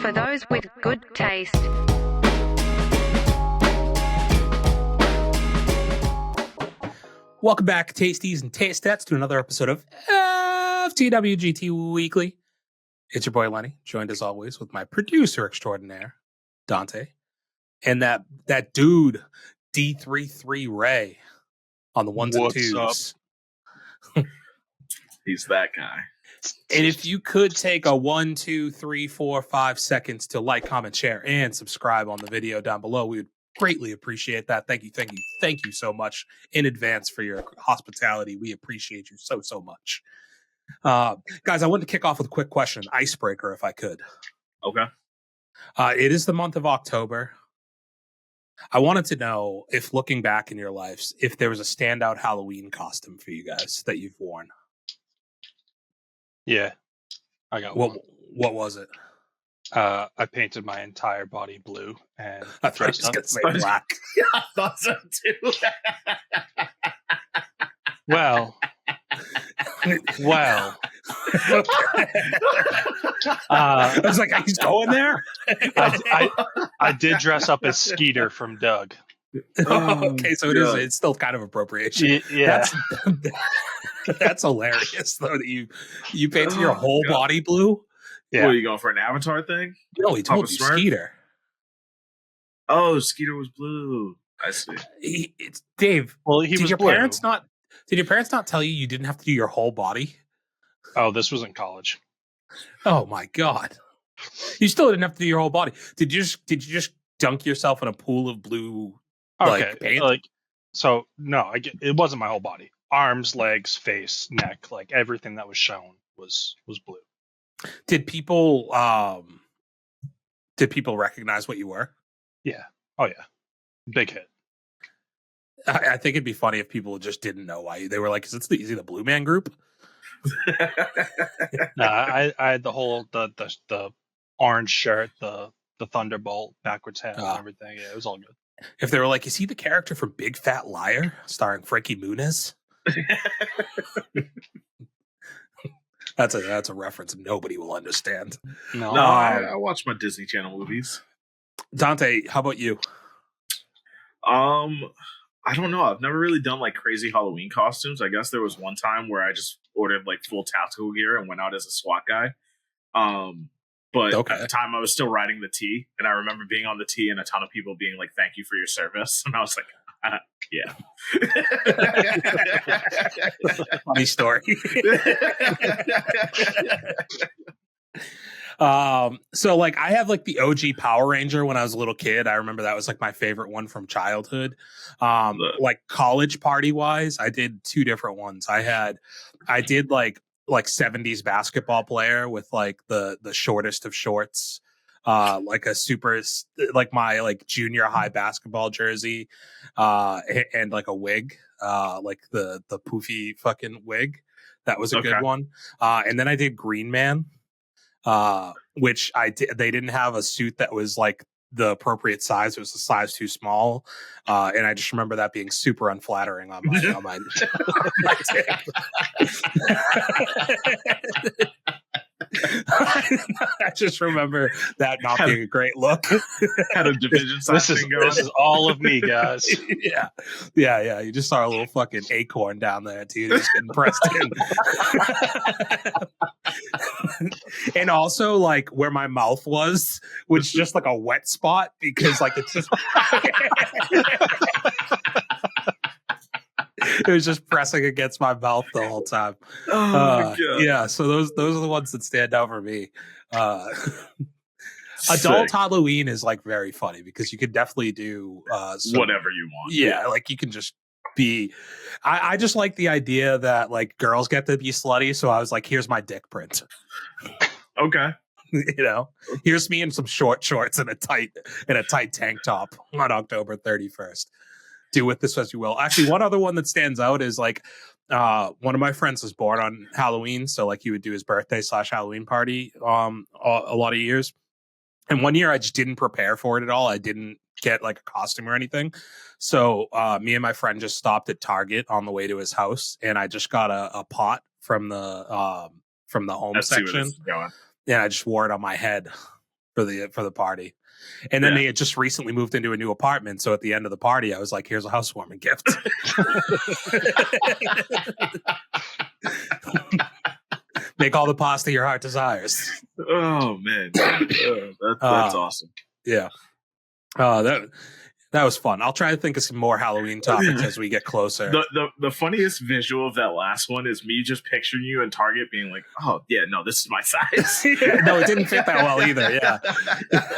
For those with good taste. Welcome back, Tasties and Tastettes, to another episode of FTWGT Weekly. It's your boy Lenny, joined as always with my producer extraordinaire, Dante, and that dude, D33 Ray, on the ones and twos. What's up? He's that guy. And if you could take a 1, 2, 3, 4, 5 seconds to like, comment, share, and subscribe on the video down below, we would greatly appreciate that. Thank you so much in advance for your hospitality. We appreciate you so much. Guys, I wanted to kick off with a quick question, an icebreaker, if I could. Okay. It is the month of October. I wanted to know, if looking back in your lives, if there was a standout Halloween costume for you guys that you've worn. Yeah, I got one. What was it? I painted my entire body blue and I thought dressed you up. was going to say black. Yeah, I thought so too. Well. I was like, he's going there. I did dress up as Skeeter from Doug. Okay, so it's still kind of appropriation. Yeah, that's hilarious though, that you painted your whole body blue. Yeah. What, are you going for an Avatar thing? No, he told you Skeeter. Oh, Skeeter was blue. I see. It's Dave. Well, did your parents not tell you didn't have to do your whole body? Oh, this was in college. Oh my god! You still didn't have to do your whole body. Did you just dunk yourself in a pool of blue? Okay, paint? So no, it wasn't my whole body. Arms, legs, face, neck, like everything that was shown was blue. Did people recognize what you were? Yeah. Oh yeah. Big hit. I think it'd be funny if people just didn't know why they were like, is he the Blue Man Group? I had the whole the orange shirt, the Thunderbolt backwards hat, and everything. Yeah, it was all good. If they were like, is he the character from Big Fat Liar, starring Frankie Muniz? That's a reference nobody will understand. No, I watch my Disney Channel movies. Dante, how about you? I don't know. I've never really done like crazy Halloween costumes. I guess there was one time where I just ordered like full tactical gear and went out as a SWAT guy. But at the time I was still riding the T, and I remember being on the T and a ton of people being like, "Thank you for your service," and I was like, "Yeah." Funny story. So like I have like the OG Power Ranger when I was a little kid. I remember that was like my favorite one from childhood. Like college party wise, I did two different ones. I did like 70s basketball player with like the shortest of shorts, like a super, like my like junior high basketball jersey, and like a wig, like the poofy fucking wig. That was a good one. And then I did Green Man. Which they didn't have a suit that was like the appropriate size. It was a size too small. And I just remember that being super unflattering on my, on my I just remember that not being a great look. Had a division size thing going. This is all of me, guys. Yeah. You just saw a little fucking acorn down there, too, just getting pressed in. And also, like, where my mouth was just like a wet spot because, like, it's just... It was just pressing against my mouth the whole time. Oh my God. Yeah, so those are the ones that stand out for me. Adult Halloween is like very funny because you could definitely do whatever you want. Yeah, like you can just be. I just like the idea that like girls get to be slutty. So I was like, here's my dick print. Okay. You know, here's me in some short shorts and a tight tank top on October 31st. Do with this as you will. Actually, one other one that stands out is like one of my friends was born on Halloween, so like he would do his birthday / Halloween party a lot of years. And one year I just didn't prepare for it at all. I didn't get like a costume or anything. So me and my friend just stopped at Target on the way to his house, and I just got a pot from the home section. And I just wore it on my head for the party. And then they had just recently moved into a new apartment. So at the end of the party, I was like, here's a housewarming gift. Make all the pasta your heart desires. Oh, man. That's awesome. Yeah. That was fun. I'll try to think of some more Halloween topics as we get closer. The funniest visual of that last one is me just picturing you in Target being like, oh, yeah, no, this is my size. No, it didn't fit that well either. Yeah.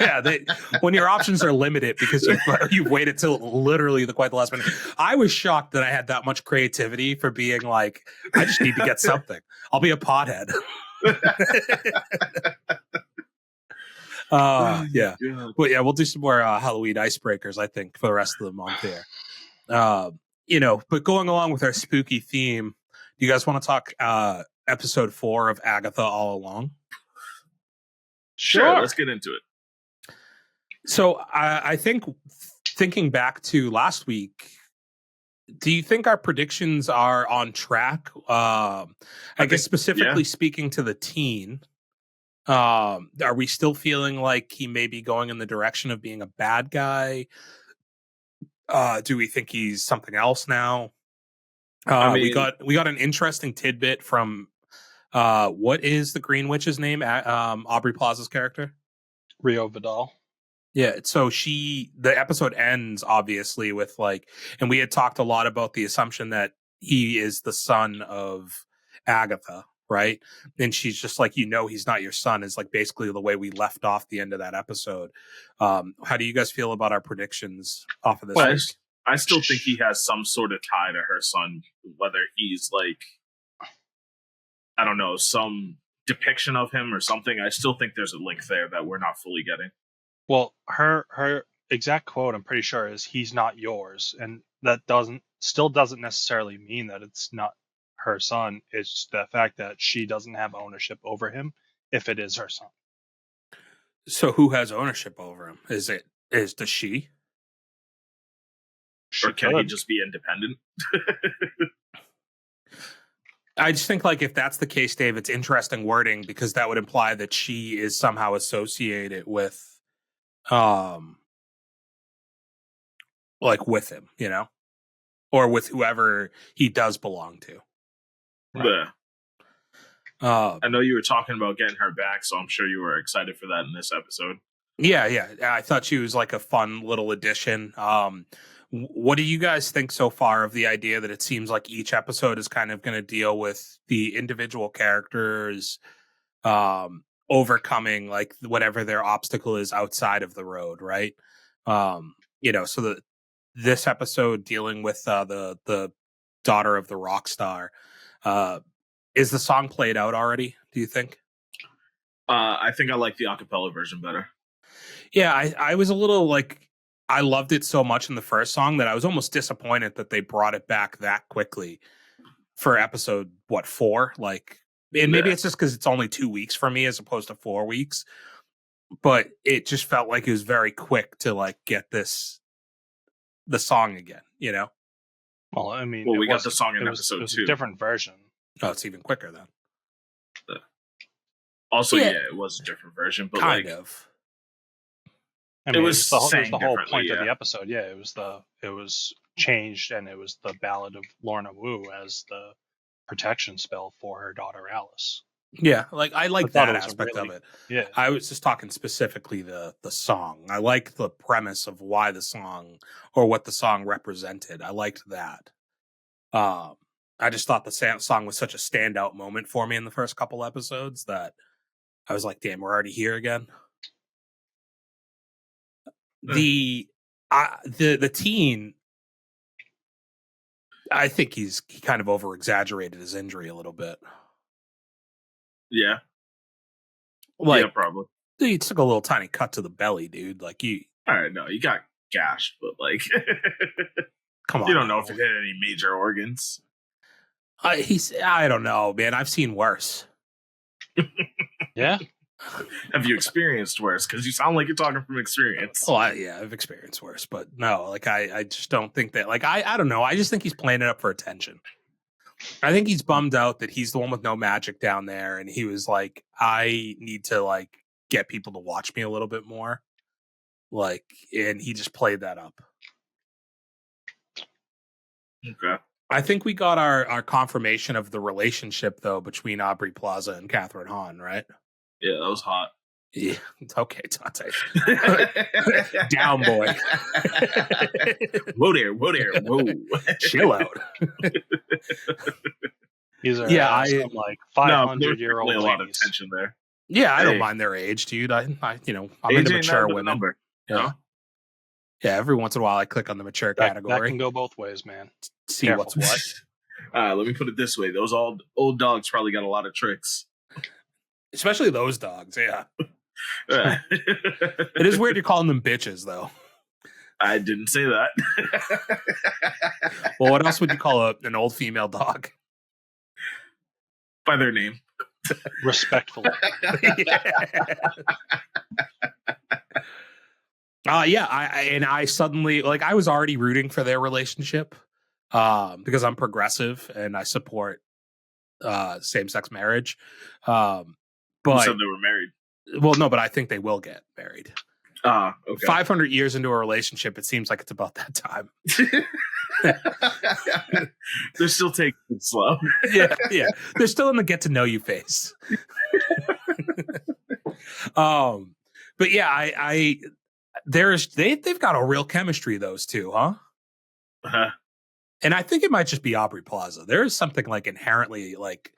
Yeah. When your options are limited because you've waited till literally quite the last minute. I was shocked that I had that much creativity for being like, I just need to get something. I'll be a pothead. Yeah. But yeah, we'll do some more Halloween icebreakers, I think, for the rest of the month here. But going along with our spooky theme, do you guys want to talk episode 4 of Agatha All Along? Sure, let's get into it. So I think thinking back to last week, do you think our predictions are on track? I guess specifically speaking to the teen. Are we still feeling like he may be going in the direction of being a bad guy? Do we think he's something else now? We got an interesting tidbit from what is the Green Witch's name? Aubrey Plaza's character, Rio Vidal. Yeah, so the episode ends obviously with and we had talked a lot about the assumption that he is the son of Agatha. Right. And she's just like, he's not your son is basically the way we left off the end of that episode. How do you guys feel about our predictions off of this? Well, I still think he has some sort of tie to her son, whether he's I don't know, some depiction of him or something. I still think there's a link there that we're not fully getting. Well, her exact quote, I'm pretty sure, is "he's not yours," and that still doesn't necessarily mean that it's not her son. It's the fact that she doesn't have ownership over him if it is her son. So who has ownership over him? Does she? Or can he just be independent? I just think if that's the case, Dave, it's interesting wording because that would imply that she is somehow associated with with him, or with whoever he does belong to. Right. I know you were talking about getting her back, so I'm sure you were excited for that in this episode. Yeah. I thought she was a fun little addition. What do you guys think so far of the idea that it seems like each episode is kind of going to deal with the individual characters overcoming whatever their obstacle is outside of the road, right? So this episode dealing with the daughter of the rock star. Is the song played out already, do you think? I think I like the acapella version better. Yeah, I was a little I loved it so much in the first song that I was almost disappointed that they brought it back that quickly for episode 4. And maybe it's just because it's only 2 weeks for me as opposed to 4 weeks. But it just felt like it was very quick to get the song again, Well, I mean, we got the song in episode 2. A different version. Oh, it's even quicker then. Also, it was a different version, but kind of. I mean, it was the whole point of the episode. Yeah, it was changed, and it was the Ballad of Lorna Wu as the protection spell for her daughter Alice. Yeah, I like that aspect of it. Yeah, I was just talking specifically the song. I like the premise of why the song or what the song represented. I liked that. I just thought the song was such a standout moment for me in the first couple episodes that I was like, damn, we're already here again. The teen, I think he kind of over exaggerated his injury a little bit. Yeah. Yeah, probably. He took a little tiny cut to the belly, dude. All right, no, you got gashed, but come on, you don't know if it hit any major organs. I don't know, man. I've seen worse. Yeah. Have you experienced worse? Because you sound like you're talking from experience. Oh, I've experienced worse, but no, I just don't think that. I don't know. I just think he's playing it up for attention. I think he's bummed out that he's the one with no magic down there, and he was like, I need to get people to watch me a little bit more. Like, and he just played that up. Okay. I think we got our confirmation of the relationship though between Aubrey Plaza and Catherine Hahn, right? Yeah, that was hot. Yeah. Okay, Dante. Down, boy. Whoa there, whoa. Chill out. These are some, like 500-year-old a lot of ladies. tension there. Yeah, I don't mind their age, dude. I'm into mature women. Number, yeah. Every once in a while I click on the mature category. That can go both ways, man. See Careful. what's what. Let me put it this way: those old dogs probably got a lot of tricks, especially those dogs. Yeah. It is weird you're calling them bitches, though. I didn't say that. Well, what else would you call an old female dog? By their name. Respectfully. I suddenly, like, I was already rooting for their relationship because I'm progressive and I support same-sex marriage. But you said they were married. Well, no, but I think they will get married. Okay. 500 years into a relationship, it seems like it's about that time. They're still taking it slow. yeah. They're still in the get to know you phase. But yeah, they've got a real chemistry, those two, huh? Uh-huh. And I think it might just be Aubrey Plaza. There is something like inherently like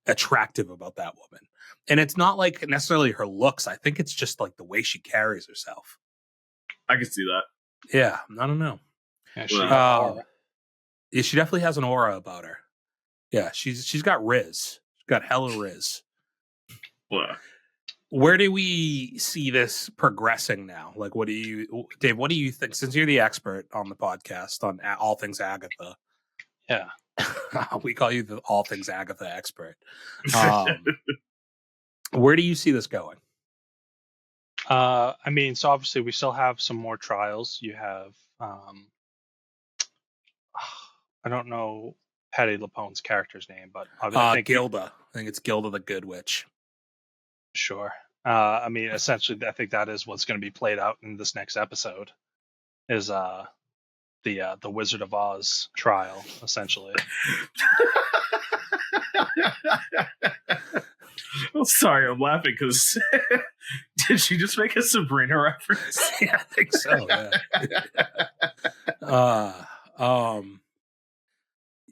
attractive about that woman. And it's not like necessarily her looks. I think it's just like the way she carries herself. I can see that. Yeah, I don't know. Yeah, she definitely has an aura about her. Yeah, she's got riz. She's got hella riz. Well, where do we see this progressing now? Like, Dave, what do you think? Since you're the expert on the podcast on all things Agatha. Yeah. We call you the all things Agatha expert. Where do you see this going? I mean, so obviously we still have some more trials. You have, I don't know Patti LuPone's character's name, but I think Gilda. I think it's Gilda the Good Witch. Sure. I mean, essentially, I think that is what's going to be played out in this next episode. Is the Wizard of Oz trial, essentially. I'm sorry, I'm laughing because did she just make a Sabrina reference? Yeah, I think so. Yeah.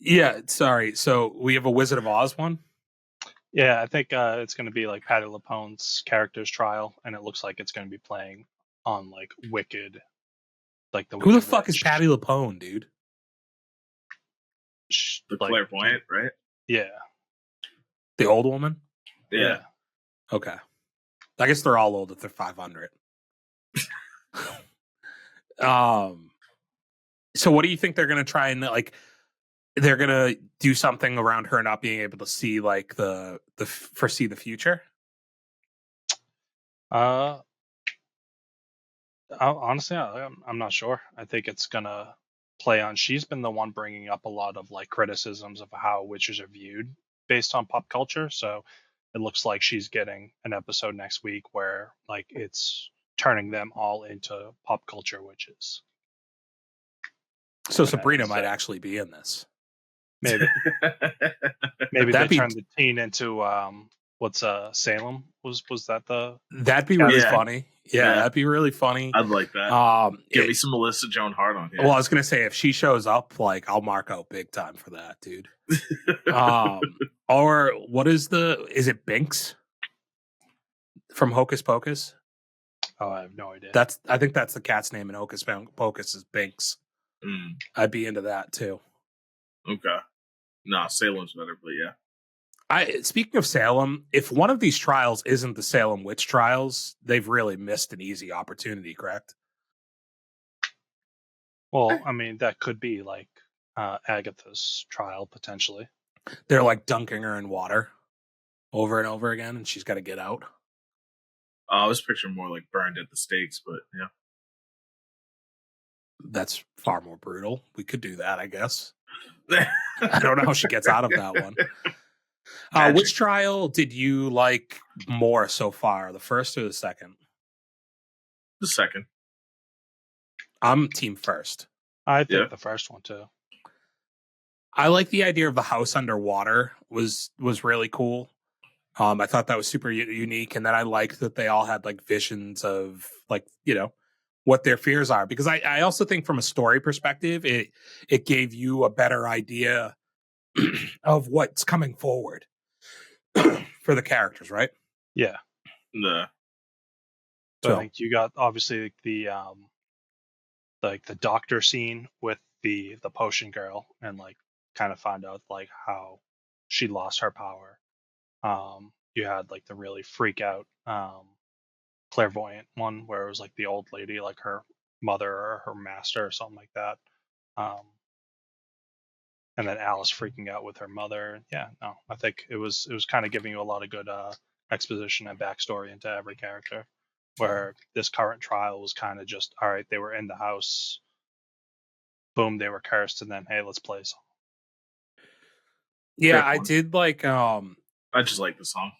Yeah. Sorry. So we have a Wizard of Oz one. Yeah, I think it's going to be like Patti LuPone's character's trial, and it looks like it's going to be playing on like Wicked. Like who the fuck is Patti LuPone, dude? The clairvoyant, right? Yeah. The old woman? Yeah. Okay. I guess they're all old if they're 500. So what do you think they're going to try and like, they're going to do something around her not being able to see like foresee the future? Honestly, I'm not sure. I think it's going to play on, she's been the one bringing up a lot of like criticisms of how witches are viewed based on pop culture. So it looks like she's getting an episode next week where like it's turning them all into pop culture witches. So Sabrina might actually be in this. Maybe. Maybe they turned the teen into what's Salem? Was that the? That'd be really funny. Yeah, that'd be really funny. I'd like that. Give me some Melissa Joan Hart on here. Well, I was gonna say if she shows up, like I'll mark out big time for that, dude. Or what is it Binks from Hocus Pocus? Oh, I have no idea. I think that's the cat's name in Hocus Pocus is Binks. I'd be into that too. Okay. No, Salem's better, but yeah. Speaking of Salem, if one of these trials isn't the Salem witch trials, they've really missed an easy opportunity, correct? Well, I mean, that could be like Agatha's trial, potentially. They're like dunking her in water over and over again, and she's got to get out. I was picturing more like burned at the stakes, but yeah. That's far more brutal. We could do that, I guess. I don't know how she gets out of that one. Which trial did you like more so far, the first or the second? The second. I'm team first. I think the first one too. I like the idea of the house underwater was really cool. I thought that was super unique, and then I liked that they all had like visions of like, you know, what their fears are, because I also think from a story perspective it gave you a better idea of what's coming forward for the characters, right? Yeah. So I think you got obviously like the doctor scene with the potion girl, and like kind of find out like how she lost her power. You had like the really freak out clairvoyant one where it was like the old lady, like her mother or her master or something like that. And then Alice freaking out with her mother. Yeah, no, I think it was kind of giving you a lot of good exposition and backstory into every character. Where this current trial was kind of just, all right, they were in the house, boom, they were cursed, and then hey, let's play a song. Yeah, I did like. I just like the song.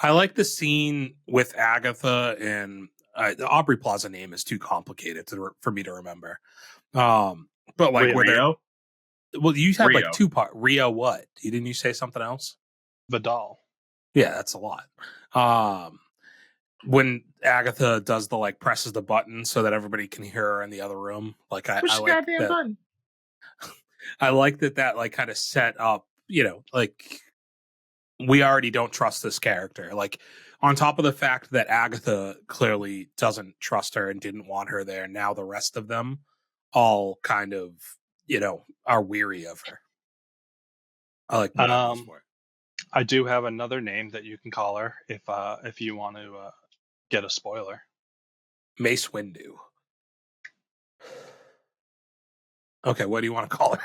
I like the scene with Agatha, and the Aubrey Plaza name is too complicated for me to remember. But like Rio? Well, you had like two part Rio. What? Didn't you say something else? Vidal. Yeah, that's a lot. When Agatha does the like presses the button so that everybody can hear her in the other room, like I like that. Button. I like that like kind of set up, you know, like we already don't trust this character. Like on top of the fact that Agatha clearly doesn't trust her and didn't want her there, now the rest of them all kind of, you know, are weary of her. I like more. I do have another name that you can call her if you want to get a spoiler. Mace Windu. Okay, what do you want to call her?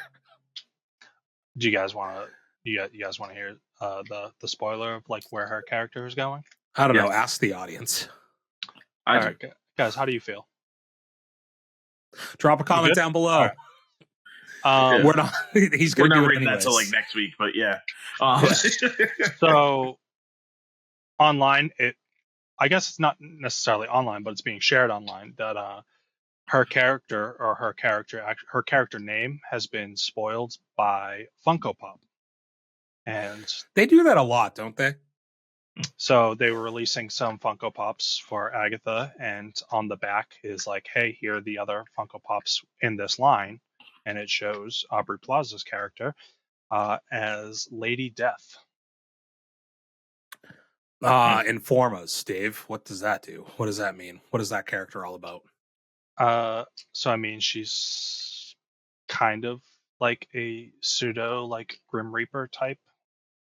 Do you guys want to? You guys want to hear the spoiler of like where her character is going? I don't know. Ask the audience. All right, guys, how do you feel? Drop a comment down below. Right. We're not. He's going to do reading that till like next week, but yeah. So online, I guess it's not necessarily online, but it's being shared online that her character name has been spoiled by Funko Pop. And they do that a lot, don't they? So they were releasing some Funko Pops for Agatha, and on the back is like, hey, here are the other Funko Pops in this line, and it shows Aubrey Plaza's character as Lady Death. Inform us, Dave. What does that do? What does that mean? What is that character all about? So I mean, she's kind of like a pseudo like Grim Reaper type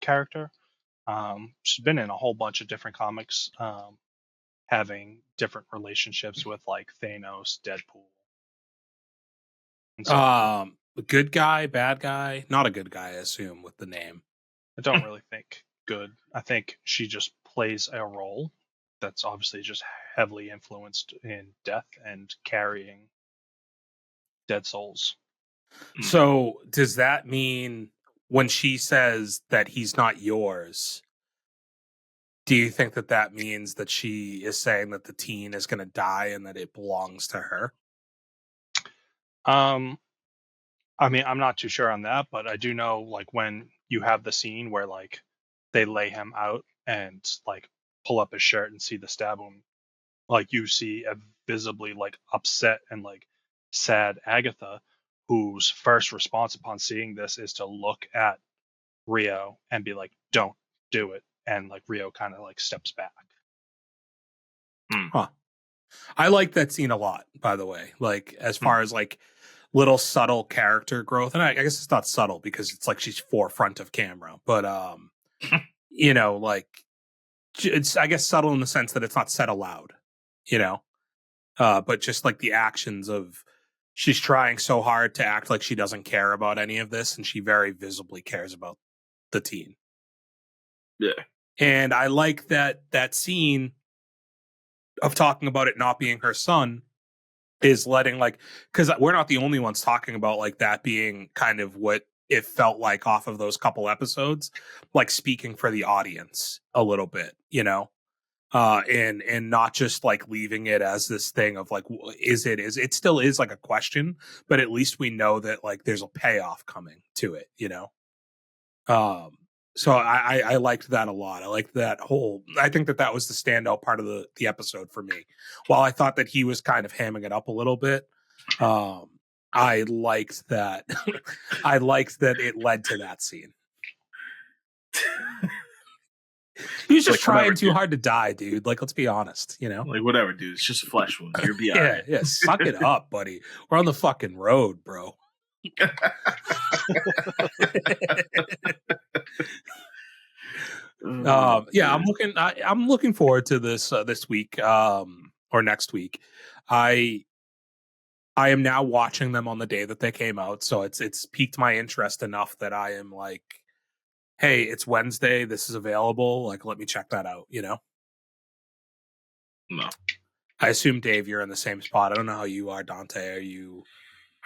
character. She's been in a whole bunch of different comics, having different relationships with like Thanos, Deadpool. And good guy, bad guy, not a good guy, I assume, with the name. I don't really think good. I think she just plays a role that's obviously just heavily influenced in death and carrying dead souls. So does that mean when she says that he's not yours, do you think that means that she is saying that the teen is going to die and that it belongs to her? I mean, I'm not too sure on that, but I do know like when you have the scene where like they lay him out and like pull up his shirt and see the stab wound, like you see a visibly like upset and like sad Agatha, whose first response upon seeing this is to look at Rio and be like, don't do it. And like Rio kind of like steps back. Huh. I like that scene a lot, by the way. Like as far as like little subtle character growth, and I guess it's not subtle because it's like she's forefront of camera, but you know, like it's I guess subtle in the sense that it's not said aloud, you know, but just like the actions of she's trying so hard to act like she doesn't care about any of this, and she very visibly cares about the teen. Yeah, and I like that scene of talking about it not being her son is letting like, because we're not the only ones talking about like that being kind of what it felt like off of those couple episodes, like speaking for the audience a little bit, and not just like leaving it as this thing of like, is it still is like a question, but at least we know that like there's a payoff coming to it, so I liked that a lot. I liked that I think that was the standout part of the episode for me. While I thought that he was kind of hamming it up a little bit, I liked that. I liked that it led to that scene. He's just trying too hard to die, dude. Like, let's be honest, Like, whatever, dude. It's just a flesh wound. You'll be all right. Yeah, suck it up, buddy. We're on the fucking road, bro. Yeah, I'm looking forward to this this week or next week. I am now watching them on the day that they came out, so it's piqued my interest enough that I am like, hey, it's Wednesday, this is available, like let me check that out, No. I assume, Dave, you're in the same spot. I don't know how you are, Dante.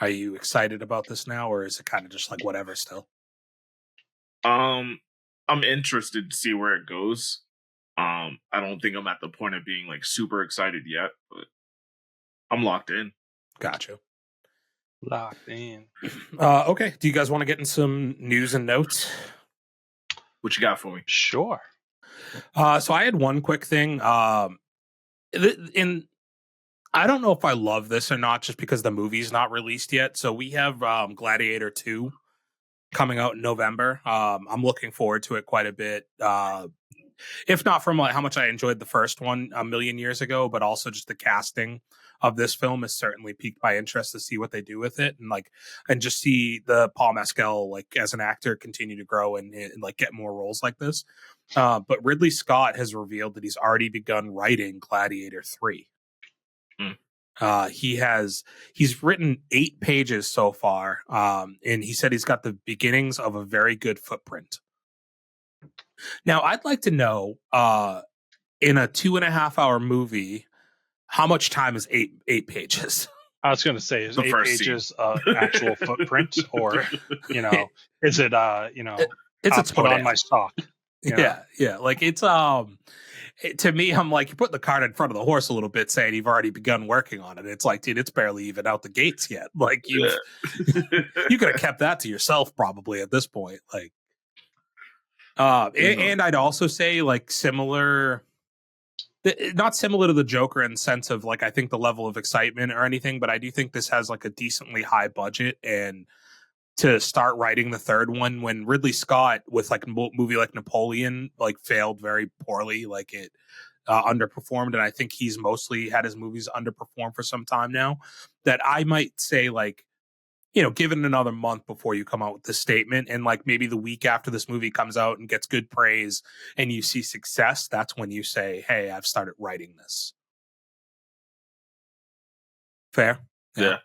Are you excited about this now, or is it kind of just like whatever still? I'm interested to see where it goes. I don't think I'm at the point of being like super excited yet, but I'm locked in. Gotcha. Locked in. Okay. Do you guys want to get in some news and notes? What you got for me? Sure. So I had one quick thing. I don't know if I love this or not, just because the movie's not released yet. So we have Gladiator 2 coming out in November. I'm looking forward to it quite a bit. If not from like how much I enjoyed the first one a million years ago, but also just the casting of this film has certainly piqued my interest to see what they do with it, and just see the Paul Mescal like as an actor continue to grow and like get more roles like this. But Ridley Scott has revealed that he's already begun writing Gladiator 3. He's written 8 pages so far, and he said he's got the beginnings of a very good footprint. Now, I'd like to know, in a 2.5-hour movie, how much time is eight pages? I was going to say, is 8 pages actual footprint, or is it it's a put on my stock? Yeah. Like it's to me, I'm like, you put the cart in front of the horse a little bit, saying you've already begun working on it. It's like, dude, it's barely even out the gates yet. Like you could have kept that to yourself probably at this point. Like, and I'd also say like not similar to the Joker in the sense of like, I think the level of excitement or anything, but I do think this has like a decently high budget, and to start writing the third one when Ridley Scott with like a movie like Napoleon like failed very poorly, like it underperformed, and I think he's mostly had his movies underperform for some time now, that I might say like, give it another month before you come out with this statement, and like maybe the week after this movie comes out and gets good praise and you see success, that's when you say, hey, I've started writing this. Fair? Yeah.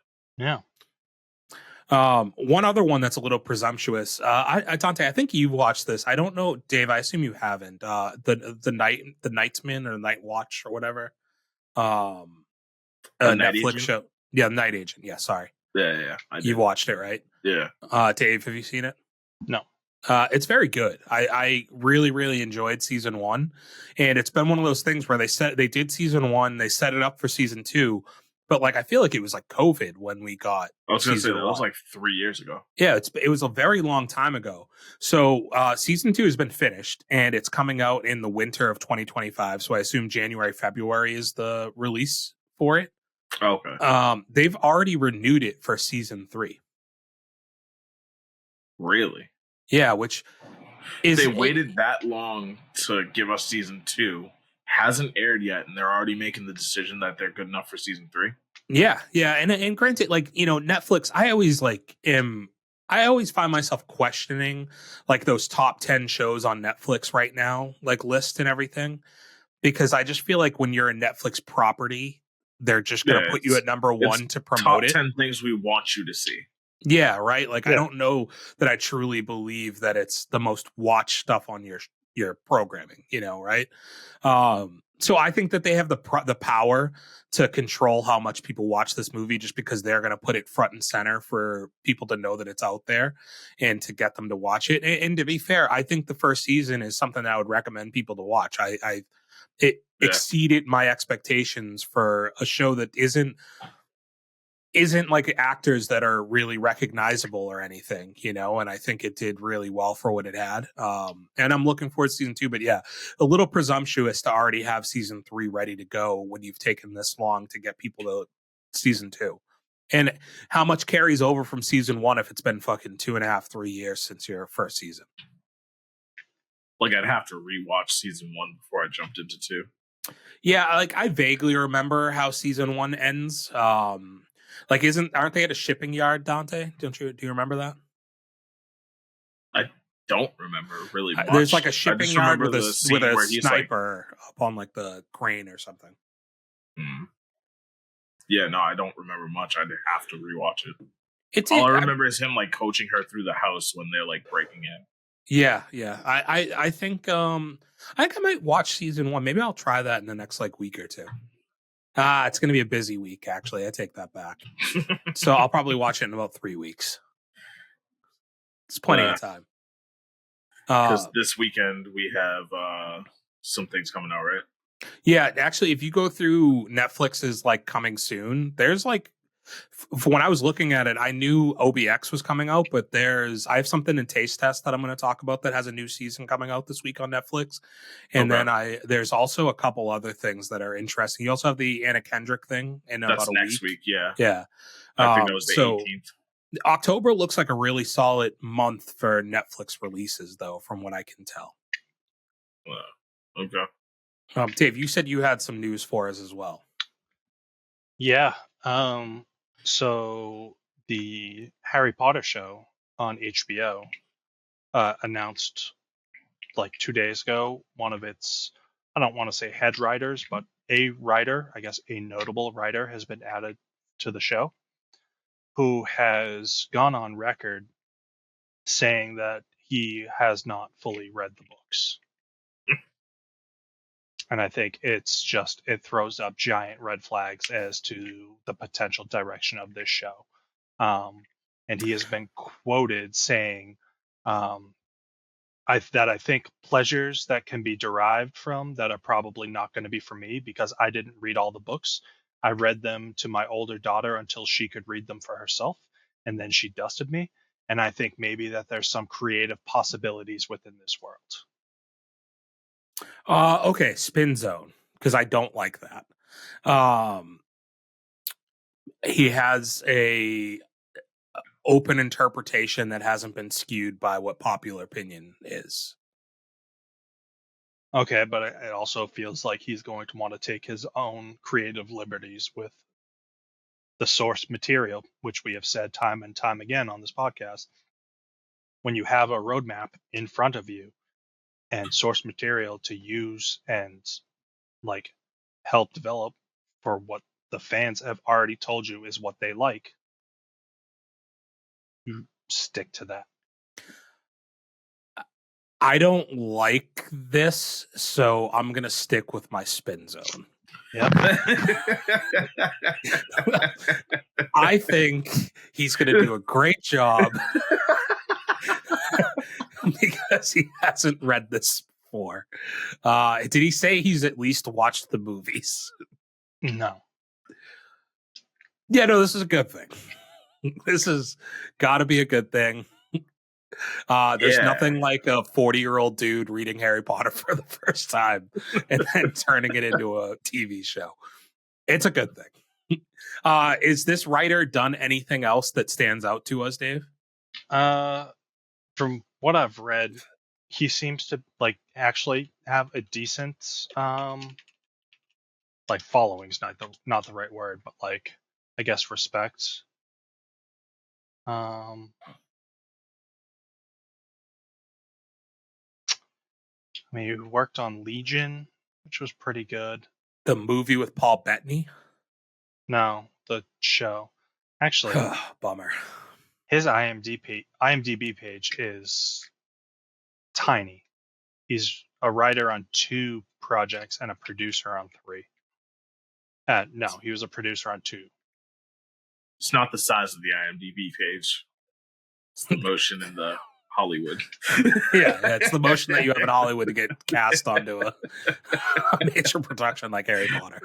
One other one that's a little presumptuous. Dante, I think you've watched this. I don't know, Dave. I assume you haven't. The Nightsman or Night Watch or whatever. A Netflix Agent? show. Yeah, Night Agent. Yeah, sorry. Yeah. You've watched it, right? Yeah. Dave, have you seen it? No. It's very good. I really, really enjoyed season 1, and it's been one of those things where they did season 1, they set it up for season 2. But like, I feel like it was like COVID when we got. I was going to say that was like 3 years ago. Yeah, it was a very long time ago. So season 2 has been finished, and it's coming out in the winter of 2025. So I assume January, February is the release for it. Okay. They've already renewed it for season 3. Really? Yeah, which is they waited that long to give us season 2. Hasn't aired yet, and they're already making the decision that they're good enough for season 3. Yeah, and granted, like Netflix, I always find myself questioning like those top 10 shows on Netflix right now, like lists and everything, because I just feel like when you're a Netflix property, they're just going to put you at number 1 to promote it. Top 10 things we want you to see. Yeah, right. Like I don't know that I truly believe that it's the most watched stuff on your programming, right? So I think that they have the power to control how much people watch this movie, just because they're going to put it front and center for people to know that it's out there and to get them to watch it. And to be fair, I think the first season is something that I would recommend people to watch. It exceeded my expectations for a show that isn't like actors that are really recognizable or anything, and I think it did really well for what it had. And I'm looking forward to season 2, but yeah, a little presumptuous to already have season 3 ready to go when you've taken this long to get people to season 2. And how much carries over from season 1 if it's been fucking 2.5, 3 years since your first season? Like, I'd have to rewatch season 1 before I jumped into 2. Yeah, like I vaguely remember how season 1 ends. Like, aren't they at a shipping yard, Dante? Do you remember that? I don't remember really much. There's like a shipping yard with a sniper up on like the crane or something. Yeah, no, I don't remember much. I'd have to rewatch it. All I remember is him like coaching her through the house when they're like breaking in. Yeah. I think I might watch season 1. Maybe I'll try that in the next like week or 2. It's going to be a busy week, actually. I take that back. So I'll probably watch it in about 3 weeks. It's plenty of time. Because this weekend we have some things coming out, right? Yeah, actually, if you go through Netflix's like coming soon, there's like, when I was looking at it, I knew OBX was coming out, but I have something in Taste Test that I'm going to talk about that has a new season coming out this week on Netflix. And then there's also a couple other things that are interesting. You also have the Anna Kendrick thing in about a week. That's next week, yeah. Yeah. I think that was the 18th. October looks like a really solid month for Netflix releases, though, from what I can tell. Okay. Dave, you said you had some news for us as well. Yeah. So the Harry Potter show on HBO announced like 2 days ago one of its, I don't want to say head writers, but a writer, I guess a notable writer, has been added to the show, who has gone on record saying that he has not fully read the books. And I think it throws up giant red flags as to the potential direction of this show. And he has been quoted saying that I think pleasures that can be derived from that are probably not going to be for me, because I didn't read all the books. I read them to my older daughter until she could read them for herself, and then she dusted me. And I think maybe that there's some creative possibilities within this world. Okay, Spin Zone, because I don't like that. He has a open interpretation that hasn't been skewed by what popular opinion is. Okay, but it also feels like he's going to want to take his own creative liberties with the source material, which we have said time and time again on this podcast. When you have a roadmap in front of you and source material to use and like help develop for what the fans have already told you is what they like, you stick to that. I don't like this, so I'm going to stick with my Spin Zone. Yep. I think he's going to do a great job because he hasn't read this before. Did he say he's at least watched the movies? No. Yeah, no, this is a good thing. This has got to be a good thing. There's nothing like a 40-year-old dude reading Harry Potter for the first time and then turning it into a TV show. It's a good thing. Is this writer done anything else that stands out to us, Dave? From what I've read, he seems to like actually have a decent like following's not the right word, but like I guess respect. I mean, he worked on Legion, which was pretty good. The movie with Paul Bettany? No, the show. Actually, bummer. His IMDb page is tiny. He's a writer on 2 projects and a producer on 3. No, he was a producer on 2. It's not the size of the IMDb page. It's the motion in the Hollywood. Yeah, it's the motion that you have in Hollywood to get cast onto a major production like Harry Potter.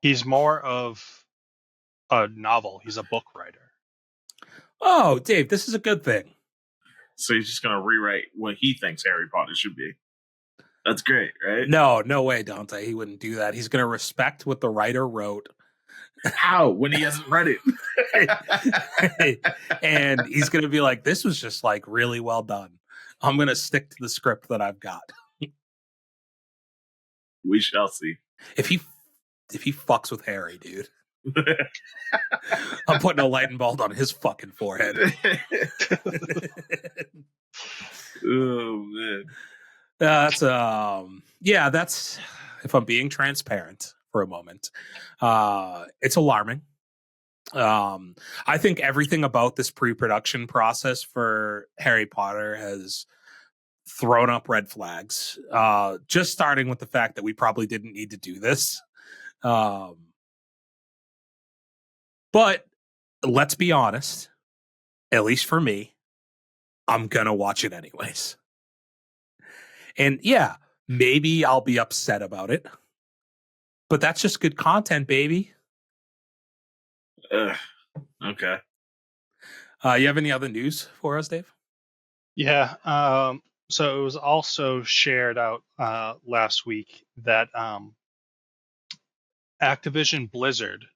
He's more of a novel. He's a book writer. Oh, Dave, this is a good thing. So he's just going to rewrite what he thinks Harry Potter should be. That's great, right? No way, Dante. He wouldn't do that. He's going to respect what the writer wrote. How? When he hasn't read it. And he's going to be like, this was just like really well done. I'm going to stick to the script that I've got. We shall see. If he fucks with Harry, dude, I'm putting a lightning bolt on his fucking forehead. Oh man. That's if I'm being transparent for a moment, it's alarming. I think everything about this pre-production process for Harry Potter has thrown up red flags. Just starting with the fact that we probably didn't need to do this. But let's be honest, at least for me, I'm gonna watch it anyways. And yeah, maybe I'll be upset about it, but that's just good content, baby. Okay. You have any other news for us, Dave? Yeah. So it was also shared out last week that Activision Blizzard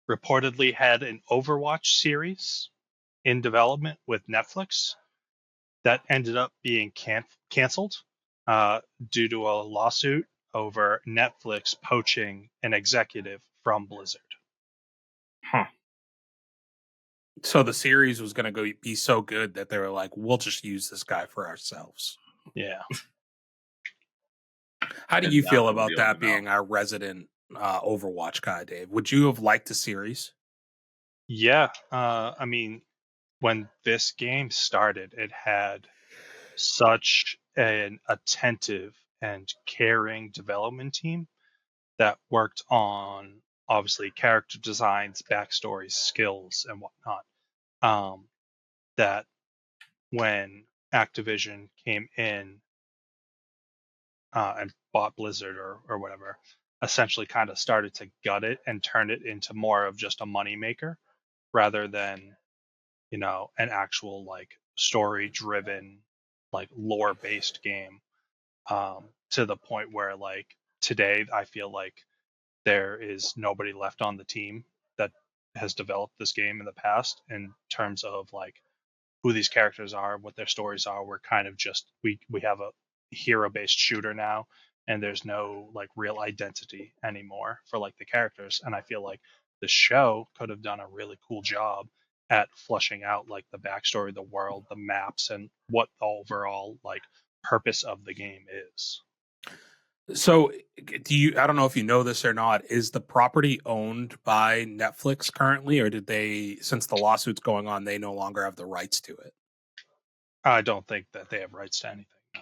reportedly had an Overwatch series in development with Netflix that ended up being canceled due to a lawsuit over Netflix poaching an executive from Blizzard. Huh. So the series was going to be so good that they were like, we'll just use this guy for ourselves. Yeah. How do you feel about that being our resident Overwatch guy, Dave? Would you have liked a series? Yeah. I mean, when this game started, it had such an attentive and caring development team that worked on obviously character designs, backstories, skills, and whatnot. That when Activision came in and bought Blizzard or whatever, essentially kind of started to gut it and turn it into more of just a moneymaker rather than, an actual like story driven, like lore based game. To the point where like today I feel like there is nobody left on the team that has developed this game in the past in terms of like who these characters are, what their stories are. We're kind of just we have a hero based shooter now, and there's no like real identity anymore for like the characters. And I feel like the show could have done a really cool job at flushing out like the backstory, the world, the maps, and what the overall like purpose of the game is. So I don't know if you know this or not, is the property owned by Netflix currently, or did they, since the lawsuit's going on, they no longer have the rights to it? I don't think that they have rights to anything, no.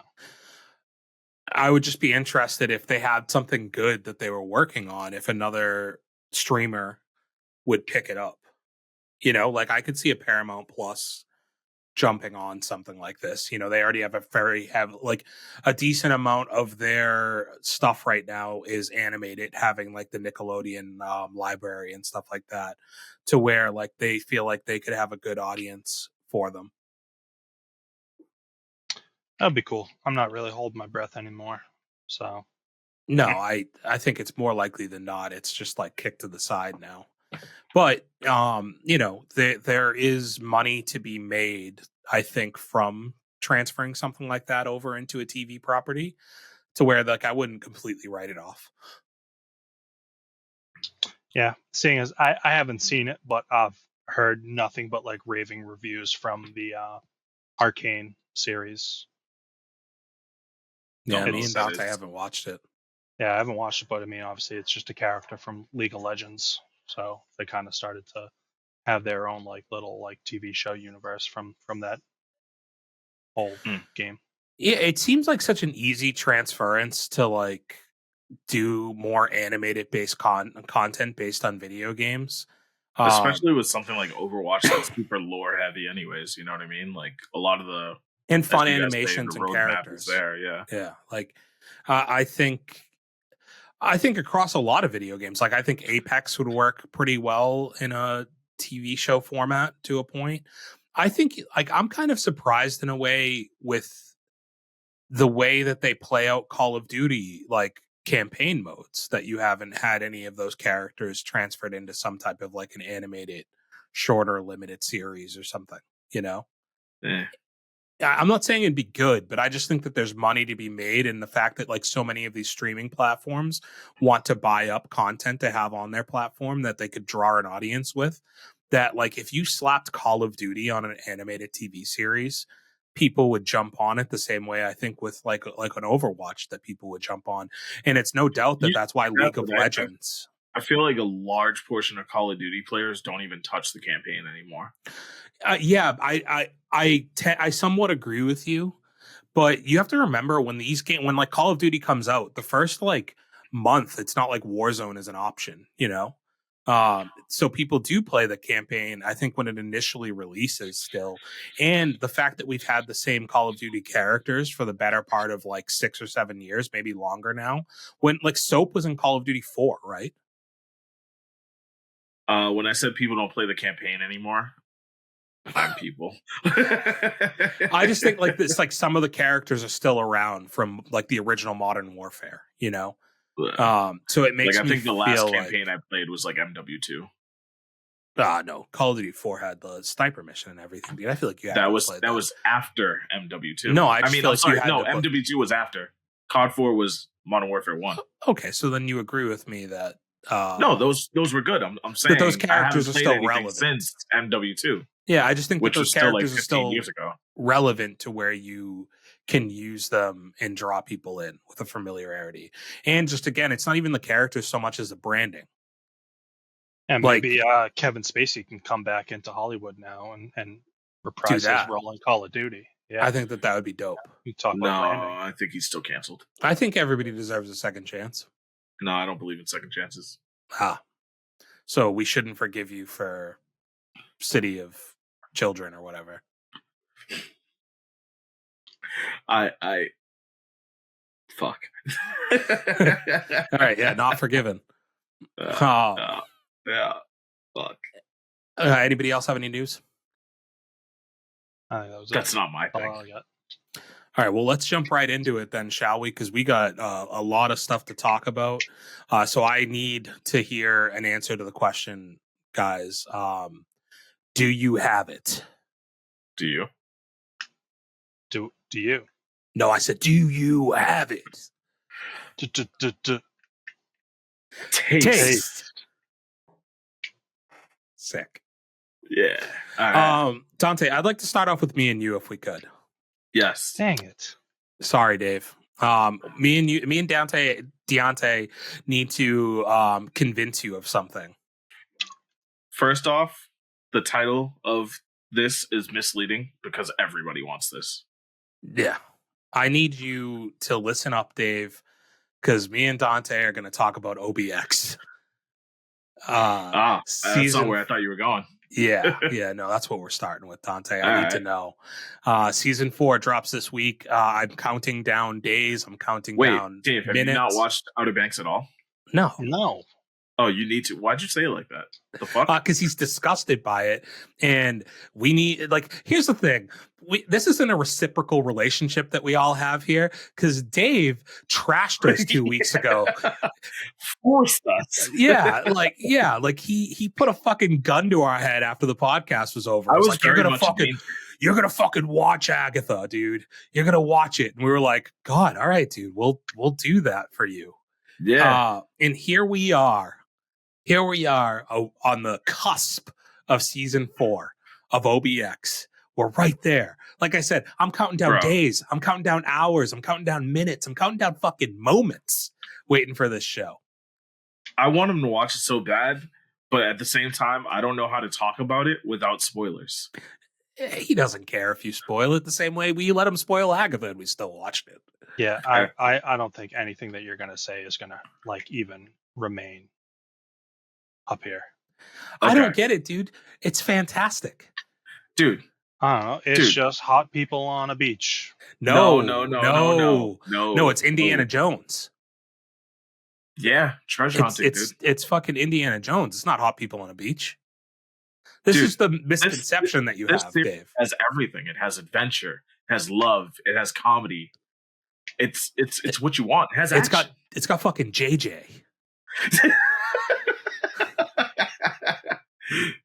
I would just be interested if they had something good that they were working on, if another streamer would pick it up. Like I could see a Paramount Plus jumping on something like this. They already have a decent amount of their stuff right now is animated, having like the Nickelodeon library and stuff like that, to where like they feel like they could have a good audience for them. That'd be cool. I'm not really holding my breath anymore. So no, I think it's more likely than not it's just like kicked to the side now. But there is money to be made, I think, from transferring something like that over into a TV property, to where like I wouldn't completely write it off. Yeah, seeing as I haven't seen it, but I've heard nothing but like raving reviews from the Arcane series. Yeah, me and Dante haven't watched it. Yeah, I haven't watched it, but I mean, obviously, it's just a character from League of Legends, so they kind of started to have their own like little like TV show universe from that. whole game. Yeah, it seems like such an easy transference to like do more animated based content based on video games. Especially with something like Overwatch that's super lore heavy anyways, you know what I mean? Like a lot of the and fun the animations and characters is there, yeah. Yeah, like I think across a lot of video games, like I think Apex would work pretty well in a TV show format to a point. I think like I'm kind of surprised in a way with the way that they play out Call of Duty like campaign modes, that you haven't had any of those characters transferred into some type of like an animated shorter limited series or something, you know? I'm not saying it'd be good, but I just think that there's money to be made in the fact that like so many of these streaming platforms want to buy up content to have on their platform that they could draw an audience with. That like if you slapped Call of Duty on an animated TV series, people would jump on it the same way I think with like an Overwatch that people would jump on. And it's no doubt that that's why League of Legends. I feel like a large portion of Call of Duty players don't even touch the campaign anymore. Yeah, I somewhat agree with you, but you have to remember when like Call of Duty comes out, the first like month, it's not like Warzone is an option, you know? So people do play the campaign, I think, when it initially releases still. And the fact that we've had the same Call of Duty characters for the better part of like 6 or 7 years, maybe longer now, when like Soap was in Call of Duty 4, right? When I said people don't play the campaign anymore, I'm people. I just think like this, like some of the characters are still around from like the original Modern Warfare, you know? So it makes like, I think the last campaign like, I played was like MW2. No, Call of Duty 4 had the sniper mission and everything, dude. I feel like you had that was after MW2. No, I mean, I'm sorry, no, MW2 was after. COD 4 was Modern Warfare 1. Okay, so then you agree with me that no, those were good. I'm saying that those characters are still relevant since MW2. Yeah, I just think that those characters are still years ago relevant to where you can use them and draw people in with a familiarity. And just again, it's not even the characters so much as the branding. And maybe Kevin Spacey can come back into Hollywood now and reprise his role in Call of Duty. Yeah, I think that would be dope. You talk about branding. I think he's still canceled. I think everybody deserves a second chance. No, I don't believe in second chances. So we shouldn't forgive you for City of Children or whatever. I fuck. All right, yeah, not forgiven. Yeah, fuck. Anybody else have any news? That's not my thing. All right, well, let's jump right into it then, shall we? Because we got a lot of stuff to talk about. So I need to hear an answer to the question, guys. Do you have it? Do you? Do you? No, I said, do you have it? Taste. Sick. Yeah. All right. Dante, I'd like to start off with me and you if we could. Yes. Dang it. Sorry, Dave. Me and Deontay need to convince you of something. First off, the title of this is misleading because everybody wants this. Yeah. I need you to listen up, Dave, because me and Dante are going to talk about OBX. That's not where I thought you were going. Yeah, no, that's what we're starting with, Dante. I need to know. Season 4 drops this week. I'm counting down days. I'm counting down Dave, have minutes. you not watched Outer Banks at all? No. Oh, you need to. Why'd you say it like that? The fuck? Because he's disgusted by it, and we need here's the thing: this isn't a reciprocal relationship that we all have here. Because Dave trashed us 2 weeks ago, forced us. He put a fucking gun to our head after the podcast was over. I was like, you're gonna fucking watch Agatha, dude. You're gonna watch it, and we were like, God, all right, dude, we'll do that for you. Yeah, and here we are. Here we are on the cusp of season 4 of OBX. We're right there. Like I said, I'm counting down days. I'm counting down hours. I'm counting down minutes. I'm counting down fucking moments waiting for this show. I want him to watch it so bad, but at the same time, I don't know how to talk about it without spoilers. He doesn't care if you spoil it the same way we let him spoil Agatha and we still watched it. Yeah, I don't think anything that you're gonna say is gonna like even remain up here. Okay. I don't get it, dude. It's fantastic. Dude. I don't know. It's just hot people on a beach. No, it's Indiana Jones. Yeah, treasure hunting, dude. It's fucking Indiana Jones. It's not hot people on a beach. This is the misconception that you have, Dave. It has everything. It has adventure. It has love. It has comedy. It's what you want. It has action. It's got fucking JJ.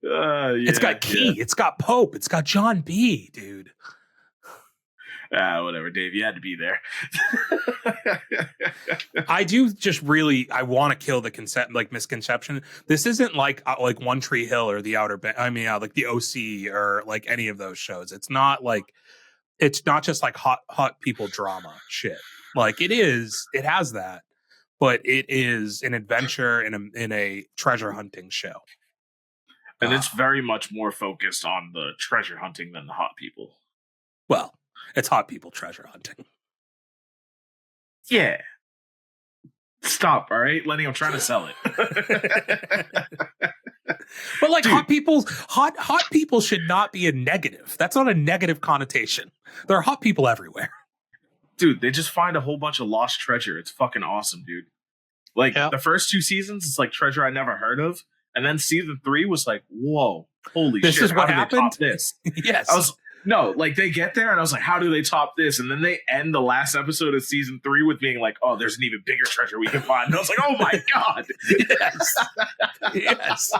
It's got Key. Yeah. It's got Pope. It's got John B. Dude. Whatever, Dave. You had to be there. I do just really. I want to kill the misconception. This isn't like One Tree Hill or The Outer Banks. I mean, like the OC or like any of those shows. It's not like. It's not just like hot people drama shit. Like it is. It has that, but it is an adventure in a treasure hunting show. And it's very much more focused on the treasure hunting than the hot people. Well, it's hot people treasure hunting. Yeah. Stop, all right? Lenny, I'm trying to sell it. But like hot people should not be a negative. That's not a negative connotation. There are hot people everywhere. Dude, they just find a whole bunch of lost treasure. It's fucking awesome, dude. Like the first 2 seasons, it's like treasure I never heard of. And then season 3 was like, whoa, holy shit. This is what happened? They top this? Yes. They get there and I was like, how do they top this? And then they end the last episode of season 3 with being like, oh, there's an even bigger treasure we can find. And I was like, oh my God. Yes. Yes.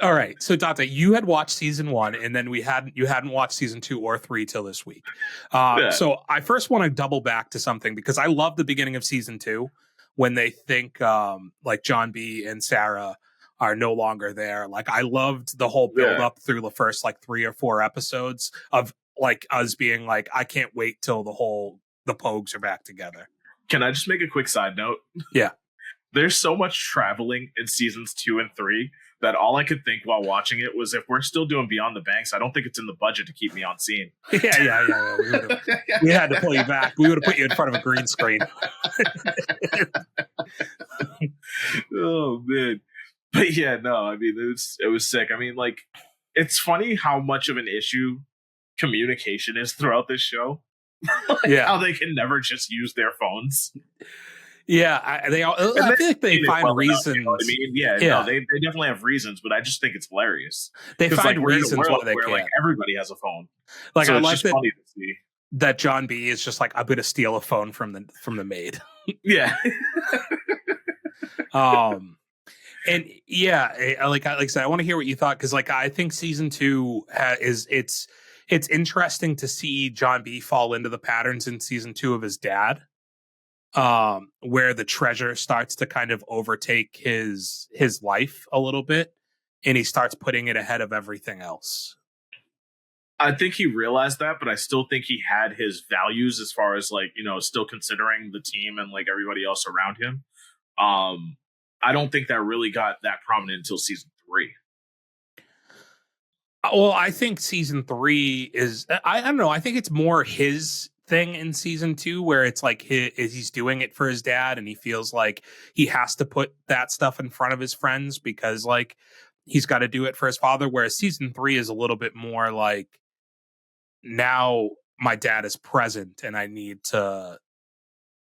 All right. So Dante, you had watched season 1 and then you hadn't watched season 2 or 3 till this week. So I first want to double back to something because I love the beginning of season 2 when they think like John B and Sarah are no longer there. Like I loved the whole build up through the first like 3 or 4 episodes of like us being like, I can't wait till the Pogues are back together. Can I just make a quick side note? Yeah. There's so much traveling in seasons 2 and 3 that all I could think while watching it was if we're still doing Beyond the Banks, I don't think it's in the budget to keep me on scene. Yeah. We had to pull you back. We would have put you in front of a green screen. Oh, man. But yeah, no, I mean, it was sick. I mean, like, it's funny how much of an issue communication is throughout this show. How they can never just use their phones. Yeah, I feel like they find reasons. Enough, you know what I mean? Yeah. No, they definitely have reasons, but I just think it's hilarious. They find reasons why they can't. Like, everybody has a phone. Like, so I like that John B is just like, I'm going to steal a phone from the maid. Yeah. And yeah, like I said, I want to hear what you thought because, like, I think season 2 it's interesting to see John B fall into the patterns in season 2 of his dad, where the treasure starts to kind of overtake his life a little bit, and he starts putting it ahead of everything else. I think he realized that, but I still think he had his values as far as like, you know, still considering the team and like everybody else around him. I don't think that really got that prominent until season 3. Well, I think season 3 is, I don't know. I think it's more his thing in season 2 where it's like he's doing it for his dad and he feels like he has to put that stuff in front of his friends because like he's got to do it for his father. Whereas season 3 is a little bit more like, now my dad is present and I need to,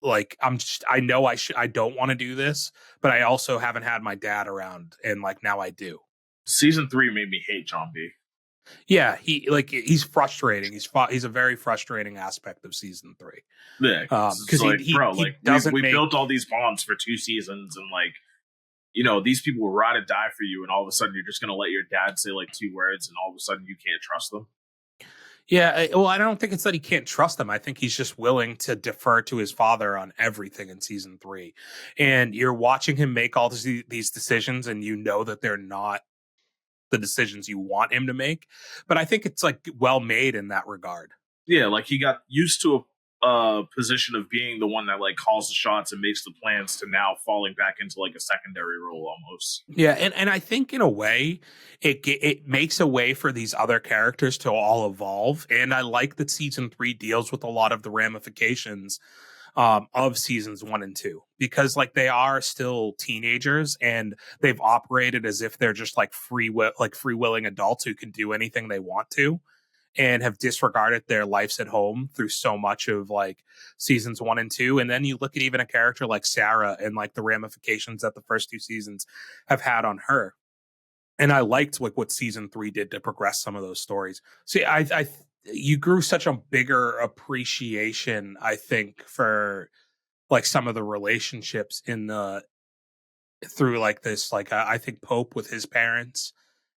like, I know I don't want to do this, but I also haven't had my dad around and like now I do. Season 3 made me hate John B. Yeah, he's frustrating. He's a very frustrating aspect of season 3. Yeah, because we built all these bonds for 2 seasons, and like, you know, these people will ride or die for you, and all of a sudden you're just gonna let your dad say like 2 words, and all of a sudden you can't trust them. Yeah, well, I don't think it's that he can't trust him. I think he's just willing to defer to his father on everything in season 3. And you're watching him make all these decisions, and you know that they're not the decisions you want him to make. But I think it's like well made in that regard. Yeah, like he got used to position of being the one that like calls the shots and makes the plans to now falling back into like a secondary role almost. Yeah, and I think in a way it makes a way for these other characters to all evolve, and I like that season 3 deals with a lot of the ramifications of seasons 1 and 2, because like they are still teenagers and they've operated as if they're just like free willing adults who can do anything they want to, and have disregarded their lives at home through so much of like seasons 1 and 2. And then you look at even a character like Sarah and like the ramifications that the first 2 seasons have had on her. And I liked like what season 3 did to progress some of those stories. See, you grew such a bigger appreciation, I think, for like some of the relationships in the through like this, like I think Pope with his parents,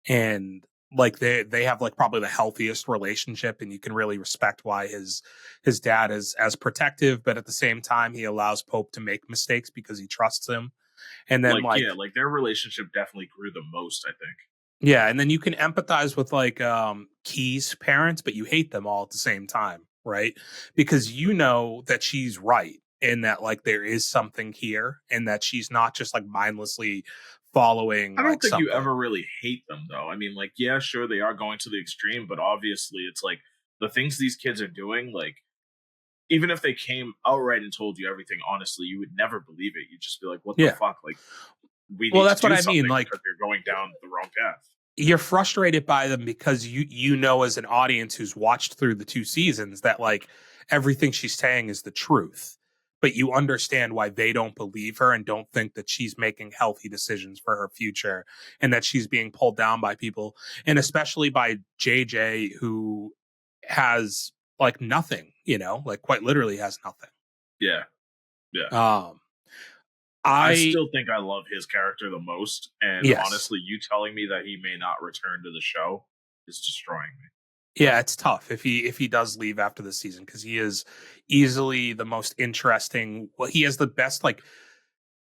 and like they have like probably the healthiest relationship, and you can really respect why his dad is as protective, but at the same time he allows Pope to make mistakes because he trusts him. And then like yeah, like their relationship definitely grew the most, I think. Yeah, and then you can empathize with like Key's parents, but you hate them all at the same time, right? Because you know that she's right, and that like there is something here, and that she's not just like mindlessly following. I don't like, think something. you ever really hate them though. I mean, like, yeah, sure, they are going to the extreme, but obviously it's like the things these kids are doing, like even if they came outright and told you everything honestly, you would never believe it. You'd just be like, what the fuck? Like, we need that's to do what I mean. Like, because they're going down the wrong path. You're frustrated by them because you know as an audience who's watched through the 2 seasons that like everything she's saying is the truth, but you understand why they don't believe her and don't think that she's making healthy decisions for her future, and that she's being pulled down by people, and especially by JJ, who has like nothing, like quite literally has nothing. Yeah. I still think I love his character the most, and honestly, you telling me that he may not return to the show is destroying me. Yeah, it's tough if he does leave after the season, because he is easily the most interesting. Well, he has the best, like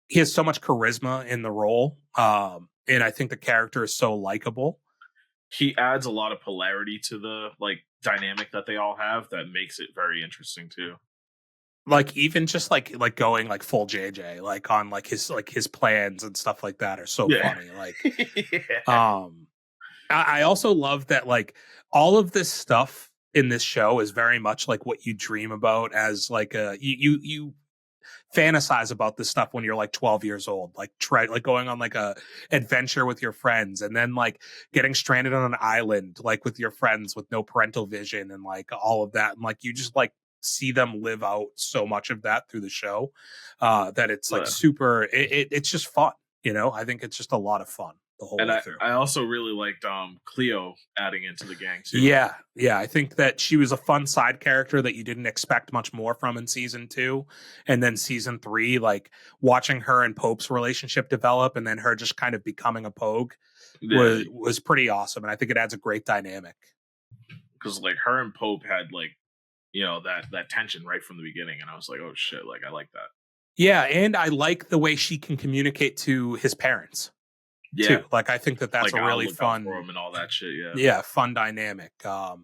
he has so much charisma in the role, and I think the character is so likable. He adds a lot of polarity to the like dynamic that they all have that makes it very interesting too. Like even just like going like full JJ, like on like his plans and stuff like that are so funny. Like, I also love that like all of this stuff in this show is very much like what you dream about as like you fantasize about this stuff when you're like 12 years old, like like going on like a adventure with your friends, and then like getting stranded on an island like with your friends with no parental vision and like all of that, and like you just like see them live out so much of that through the show that it's like super it's just fun. I think it's just a lot of fun the whole way through. I also really liked Cleo adding into the gang too. Yeah, I think that she was a fun side character that you didn't expect much more from in season 2, and then season 3, like watching her and Pope's relationship develop, and then her just kind of becoming a Pogue was pretty awesome, and I think it adds a great dynamic. Because like her and Pope had like that tension right from the beginning, and I was like, oh shit, like I like that. Yeah, and I like the way she can communicate to his parents. Yeah, too. Like I think that's like, a really fun for him and all that shit. Yeah, fun dynamic. The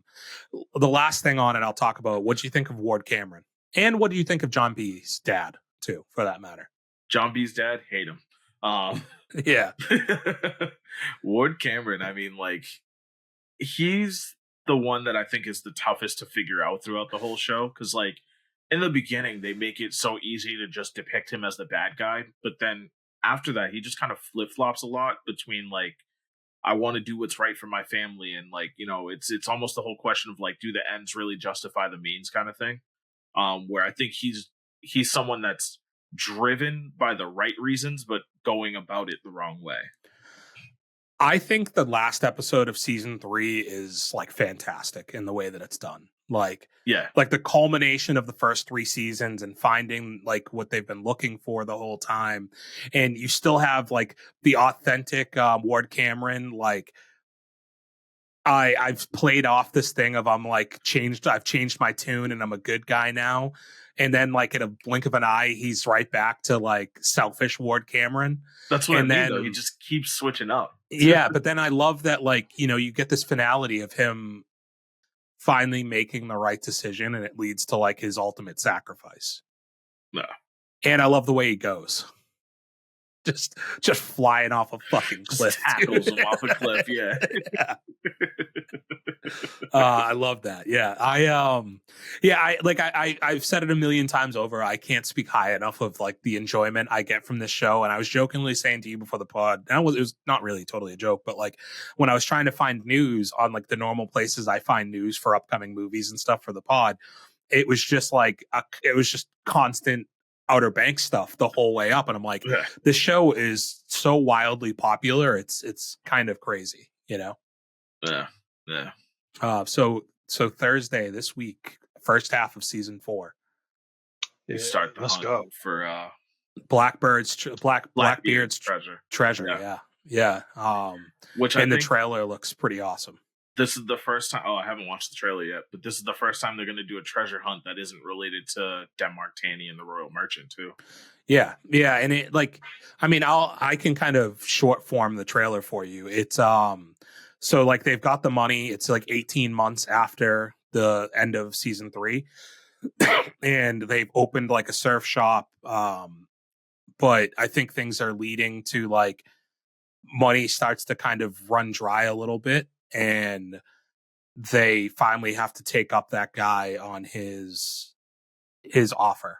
last thing on it, I'll talk about. What do you think of Ward Cameron, and what do you think of John B's dad, too, for that matter? John B's dad, hate him. Yeah, Ward Cameron. I mean, like he's the one that I think is the toughest to figure out throughout the whole show, because like in the beginning they make it so easy to just depict him as the bad guy, but then after that, he just kind of flip-flops a lot between like, I want to do what's right for my family, and like, it's almost the whole question of like, do the ends really justify the means kind of thing. Where I think he's someone that's driven by the right reasons, but going about it the wrong way. I think the last episode of season 3 is like fantastic in the way that it's done. Like, yeah, like the culmination of the first 3 seasons and finding like what they've been looking for the whole time. And you still have like the authentic Ward Cameron. Like I've played off this thing of I've changed my tune and I'm a good guy now. And then like in a blink of an eye, he's right back to like selfish Ward Cameron. That's what I mean, though. He just keeps switching up. Yeah, but then I love that, like, you get this finality of him finally making the right decision, and it leads to like his ultimate sacrifice. No. And I love the way he goes. Just flying off a fucking cliff. Tackles him off a cliff, yeah. Yeah. I love that. Yeah. I've said it a million times over. I can't speak high enough of like the enjoyment I get from this show. And I was jokingly saying to you before the pod, and it was not really totally a joke, but like when I was trying to find news on like the normal places I find news for upcoming movies and stuff for the pod, it was just like it was just constant Outer Banks stuff the whole way up, and I'm like, this show is so wildly popular. It's kind of crazy, you know. Yeah. So Thursday this week, first half of season 4. You start the let's hunt go for Blackbeard's treasure. Yeah. Yeah. Which the trailer looks pretty awesome. This is the first time. Oh, I haven't watched the trailer yet, but this is the first time they're going to do a treasure hunt that isn't related to Denmark Tanny and the Royal Merchant too. Yeah, and it like, I mean, I can kind of short form the trailer for you. It's so like they've got the money. It's like 18 months after the end of season 3, and they've opened like a surf shop. But I think things are leading to like money starts to kind of run dry a little bit. And they finally have to take up that guy on his offer.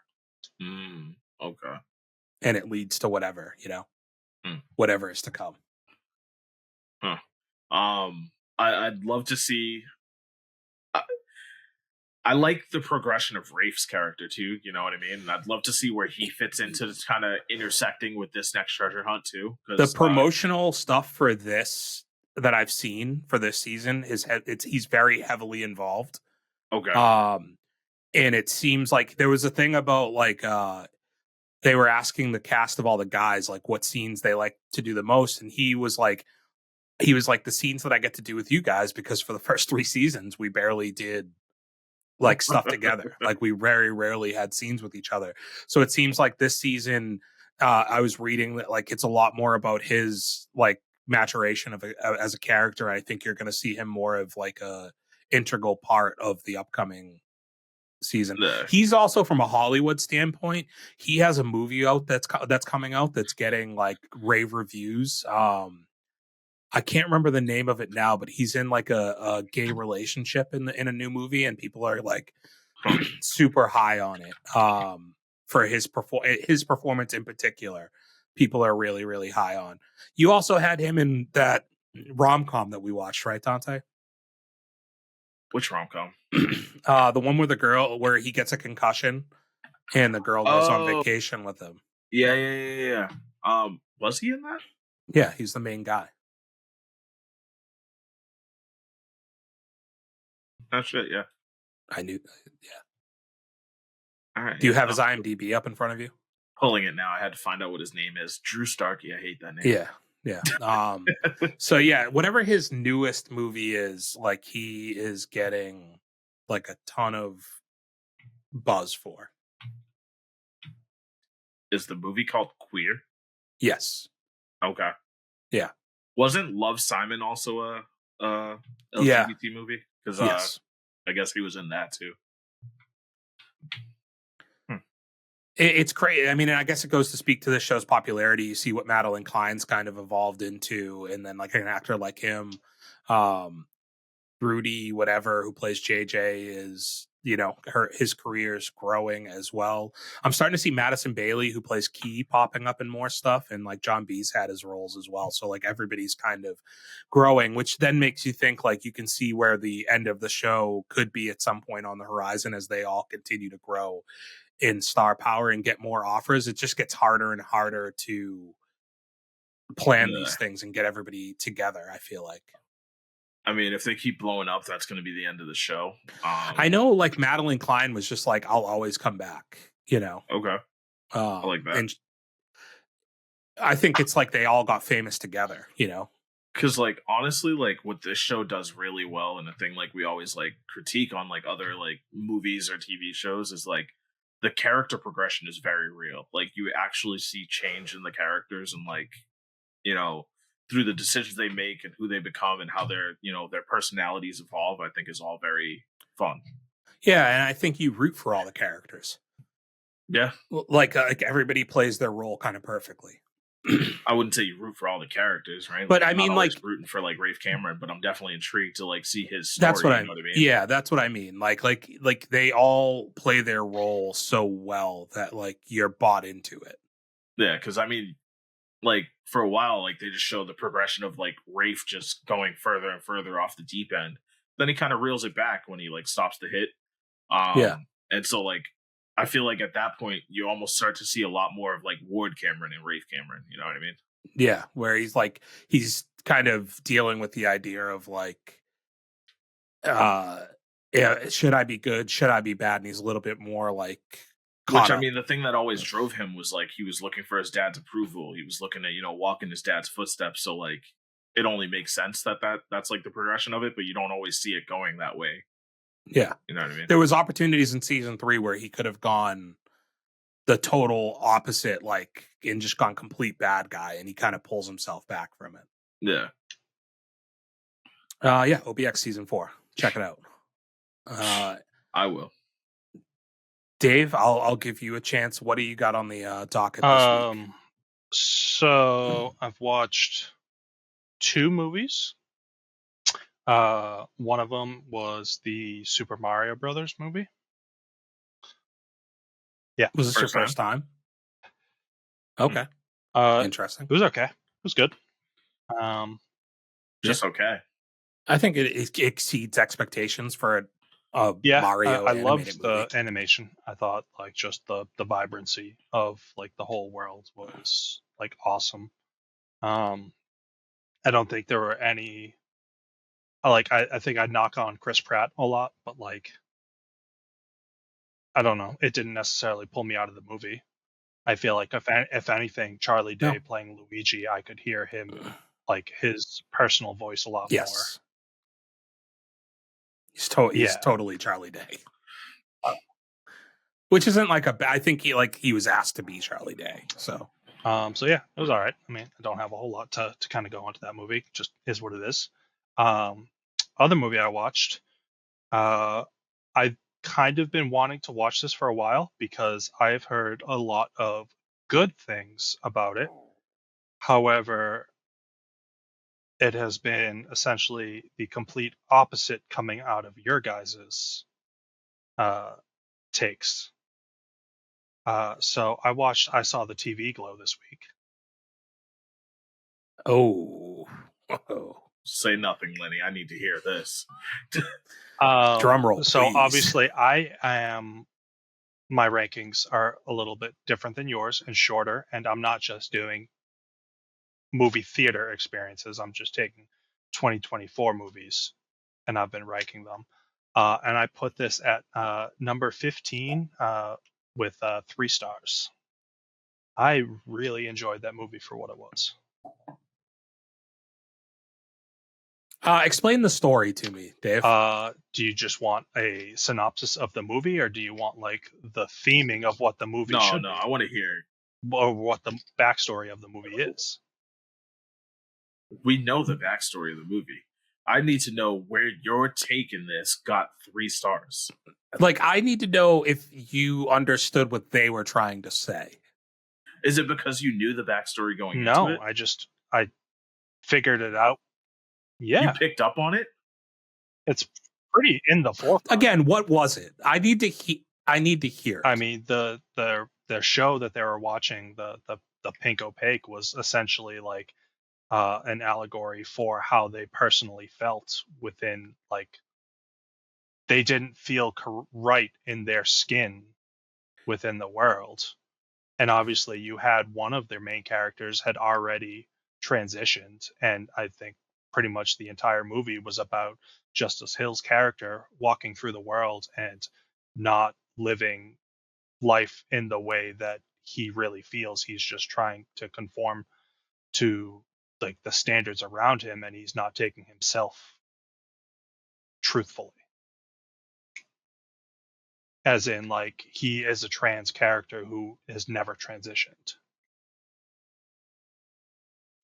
Okay. And it leads to whatever, you know, whatever is to come. Huh. I'd love to see. I like the progression of Rafe's character too. You know what I mean? And I'd love to see where he fits into kind of intersecting with this next treasure hunt too. The promotional stuff for this that I've seen for this season he's very heavily involved. Okay. And it seems like there was a thing about like they were asking the cast of all the guys like what scenes they like to do the most, and he was like the scenes that I get to do with you guys, because for the first 3 seasons we barely did like stuff together. Like we very rarely had scenes with each other. So it seems like this season I was reading that like it's a lot more about his like maturation as a character. I think you're going to see him more of like a integral part of the upcoming season. He's also, from a Hollywood standpoint, he has a movie out that's coming out that's getting like rave reviews. I can't remember the name of it now, but he's in like a gay relationship in a new movie, and people are like super high on it. For his performance in particular, people are really, really high on. You also had him in that rom-com that we watched, right, Dante? Which rom-com? The one with the girl where he gets a concussion and the girl goes on vacation with him. Yeah. Was he in that? Yeah, he's the main guy. Oh shit, yeah. I knew. Yeah. All right. Do you have his IMDb up in front of you? Pulling it now. I had to find out what his name is. Drew Starkey. I hate that name. Yeah. So yeah, whatever his newest movie is, like he is getting like a ton of buzz for. Is the movie called Queer? Yes. Okay. Yeah. Wasn't Love, Simon also a LGBT movie? Because yes. I guess he was in that too. It's crazy. I mean, I guess it goes to speak to this show's popularity. You see what Madeline Klein's kind of evolved into, and then like an actor like him, Rudy, whatever, who plays JJ, is, you know, his career's growing as well. I'm starting to see Madison Bailey, who plays Key, popping up in more stuff, and like John B's had his roles as well. So like everybody's kind of growing, which then makes you think like you can see where the end of the show could be at some point on the horizon as they all continue to grow in star power and get more offers. It just gets harder and harder to plan these things and get everybody together, I feel like. I mean, if they keep blowing up, that's going to be the end of the show. I know, like, Madeline Klein was just like, I'll always come back, you know? Okay. I like that. And I think it's like they all got famous together, you know? Because, like, honestly, like, what this show does really well, and the thing, like, we always, like, critique on, like, other, like, movies or TV shows is, like, the character progression is very real. Like, you actually see change in the characters and, like, you know, through the decisions they make and who they become and how their, you know, their personalities evolve, I think is all very fun. Yeah, and I think you root for all the characters. Yeah, like everybody plays their role kind of perfectly. I wouldn't say you root for all the characters, right? But like, I mean, like rooting for like Rafe Cameron, but I'm definitely intrigued to like see his story. That's what know what I mean? Yeah, that's what I mean. Like they all play their role so well that like you're bought into it. Yeah, because I mean, like for a while, like they just show the progression of like Rafe just going further and further off the deep end. Then he kind of reels it back when he like stops the hit. Yeah, and so like I feel like at that point you almost start to see a lot more of like Ward Cameron and Rafe Cameron. You know what I mean? Yeah, where he's kind of dealing with the idea of like, yeah, should I be good? Should I be bad? And he's a little bit more like. Which I mean, the thing that always drove him was like he was looking for his dad's approval. He was looking at walk in his dad's footsteps. So like it only makes sense that's like the progression of it, but you don't always see it going that way. Yeah, you know what I mean. There was opportunities in season 3 where he could have gone the total opposite, like and just gone complete bad guy, and he kind of pulls himself back from it. Yeah. Yeah, OBX season 4. Check it out. I will. Dave, I'll give you a chance. What do you got on the docket this week? So I've watched 2 movies. One of them was the Super Mario Brothers movie. Yeah. Was this your first time? Okay. Interesting. It was okay. It was good. Just okay. I think it exceeds expectations for Mario. I loved the animation. I thought like just the vibrancy of like the whole world was like awesome. I don't think there were any. I think I'd knock on Chris Pratt a lot, but like I don't know, it didn't necessarily pull me out of the movie. I feel like if anything, Charlie Day playing Luigi, I could hear him like his personal voice a lot more. He's totally Charlie Day, which isn't like I think he was asked to be Charlie Day. So yeah, it was all right. I mean, I don't have a whole lot to kind of go into that movie. Just is what it is. Other movie I watched, I've kind of been wanting to watch this for a while because I've heard a lot of good things about it. However, it has been essentially the complete opposite coming out of your guys's takes. So I saw the TV Glow this week. Oh. Say nothing, Lenny. I need to hear this. Drum roll. So please. Obviously my rankings are a little bit different than yours and shorter, and I'm not just doing movie theater experiences. I'm just taking 2024 movies and I've been ranking them. And I put this at number 15 with 3 stars. I really enjoyed that movie for what it was. Explain the story to me, Dave. Do you just want a synopsis of the movie, or do you want like the theming of what the movie should be? No, I want to hear or what the backstory of the movie is. We know the backstory of the movie. I need to know where your take in this got 3 stars. Like, I need to know if you understood what they were trying to say. Is it because you knew the backstory going into it? No, I figured it out. Yeah. You picked up on it? It's pretty in the forefront. Again, what was it? I need to hear it. I mean, the show that they were watching, the Pink Opaque, was essentially like an allegory for how they personally felt within, like, they didn't feel right in their skin within the world. And obviously you had one of their main characters had already transitioned, and I think pretty much the entire movie was about Justice Hill's character walking through the world and not living life in the way that he really feels. He's just trying to conform to like the standards around him, and he's not taking himself truthfully. As in, like, he is a trans character who has never transitioned.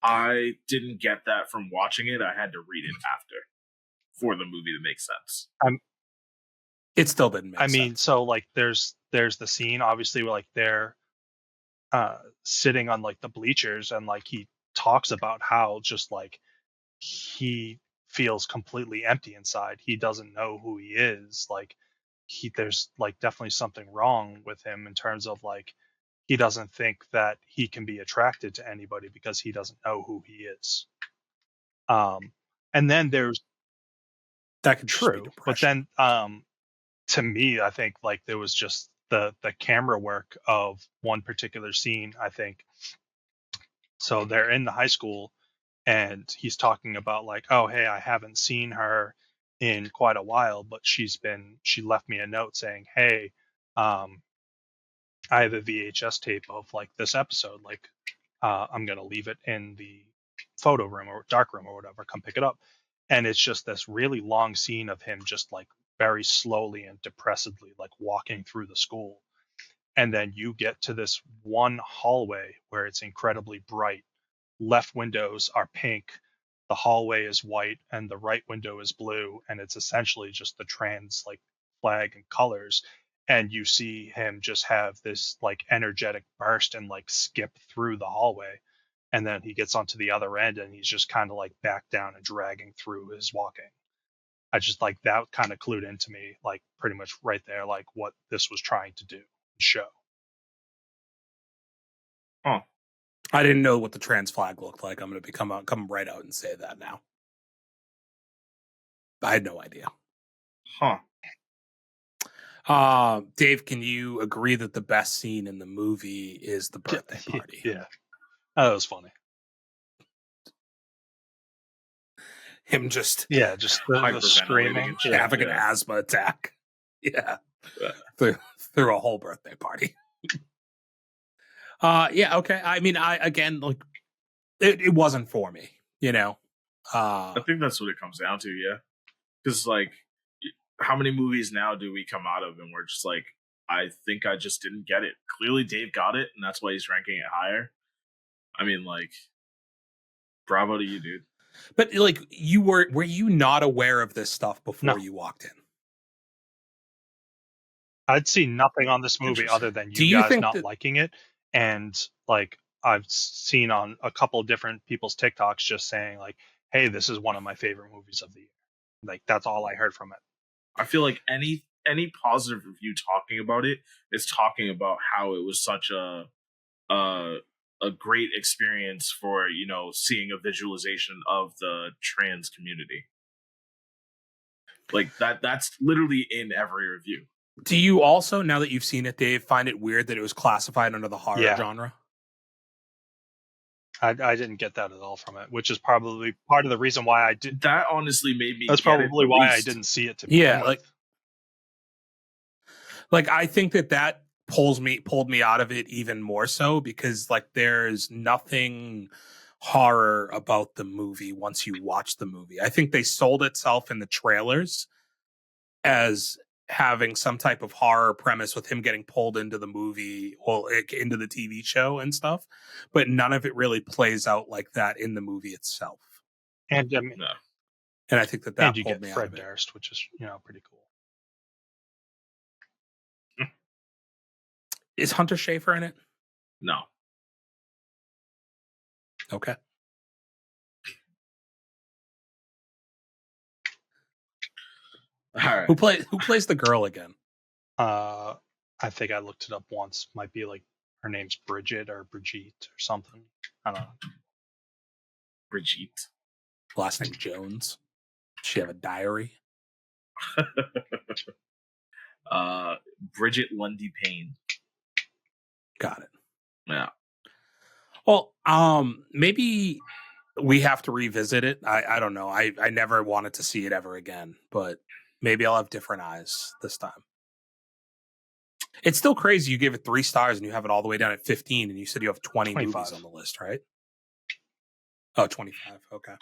I didn't get that from watching it. I had to read it after for the movie to make sense. It still didn't make sense. I mean, so like there's the scene obviously where like they're sitting on like the bleachers, and like he talks about how just like he feels completely empty inside. He doesn't know who he is. Like there's like definitely something wrong with him in terms of like he doesn't think that he can be attracted to anybody because he doesn't know who he is. And then there's that could just be true, but depression. then to me, I think like there was just the camera work of one particular scene. I think so. They're in the high school, and he's talking about like, oh hey, I haven't seen her in quite a while, but she left me a note saying, hey, I have a VHS tape of like this episode, like I'm gonna leave it in the photo room or dark room or whatever, come pick it up. And it's just this really long scene of him just like very slowly and depressedly like walking through the school. And then you get to this one hallway where it's incredibly bright. Left windows are pink, the hallway is white, and the right window is blue, and it's essentially just the trans like flag and colors. And you see him just have this like energetic burst and like skip through the hallway, and then he gets onto the other end and he's just kind of like back down and dragging through his walking. I just like that kind of clued into me like pretty much right there like what this was trying to do show. Huh. I didn't know what the trans flag looked like. I'm going to come right out and say that now. I had no idea. Dave, can you agree that the best scene in the movie is the birthday party? Yeah. That was funny. Him just the screaming, having an asthma attack. Yeah. Through a whole birthday party. Yeah, okay. I mean, like it wasn't for me, you know. I think that's what it comes down to, yeah. Because like, how many movies now do we come out of and we're just like, I think I just didn't get it. Clearly, Dave got it, and that's why he's ranking it higher. I mean, like, bravo to you, dude. But like, were you not aware of this stuff before you walked in? I'd seen nothing on this movie other than you guys not liking it, and like I've seen on a couple of different people's TikToks just saying like, "Hey, this is one of my favorite movies of the year." Like that's all I heard from it. I feel like any positive review talking about it is talking about how it was such a great experience for, you know, seeing a visualization of the trans community. Like that's literally in every review. Do you also, now that you've seen it, Dave, find it weird that it was classified under the horror genre? I didn't get that at all from it, which is probably part of the reason why I did. That honestly made me. That's probably why I didn't see it. Like I think that pulled me out of it even more so, because like there's nothing horror about the movie once you watch the movie. I think they sold itself in the trailers as having some type of horror premise with him getting pulled into the movie, into the TV show and stuff, but none of it really plays out like that in the movie itself. And and I think that and you pulled get me Fred out of it. Durst, which is, you know, pretty cool. Is Hunter Schafer in it? No. Okay. All right. Who plays the girl again? I think I looked it up once. Might be like her name's Brigitte or something. I don't know. Brigitte. Last name Jones. Does she have a diary? Bridget Lundy Payne. Got it. Yeah. Well, maybe we have to revisit it. I don't know. I never wanted to see it ever again, but maybe I'll have different eyes this time. It's still crazy. You gave it 3 stars and you have it all the way down at 15, and you said you have 20 movies on the list, right? Oh, 25. Okay.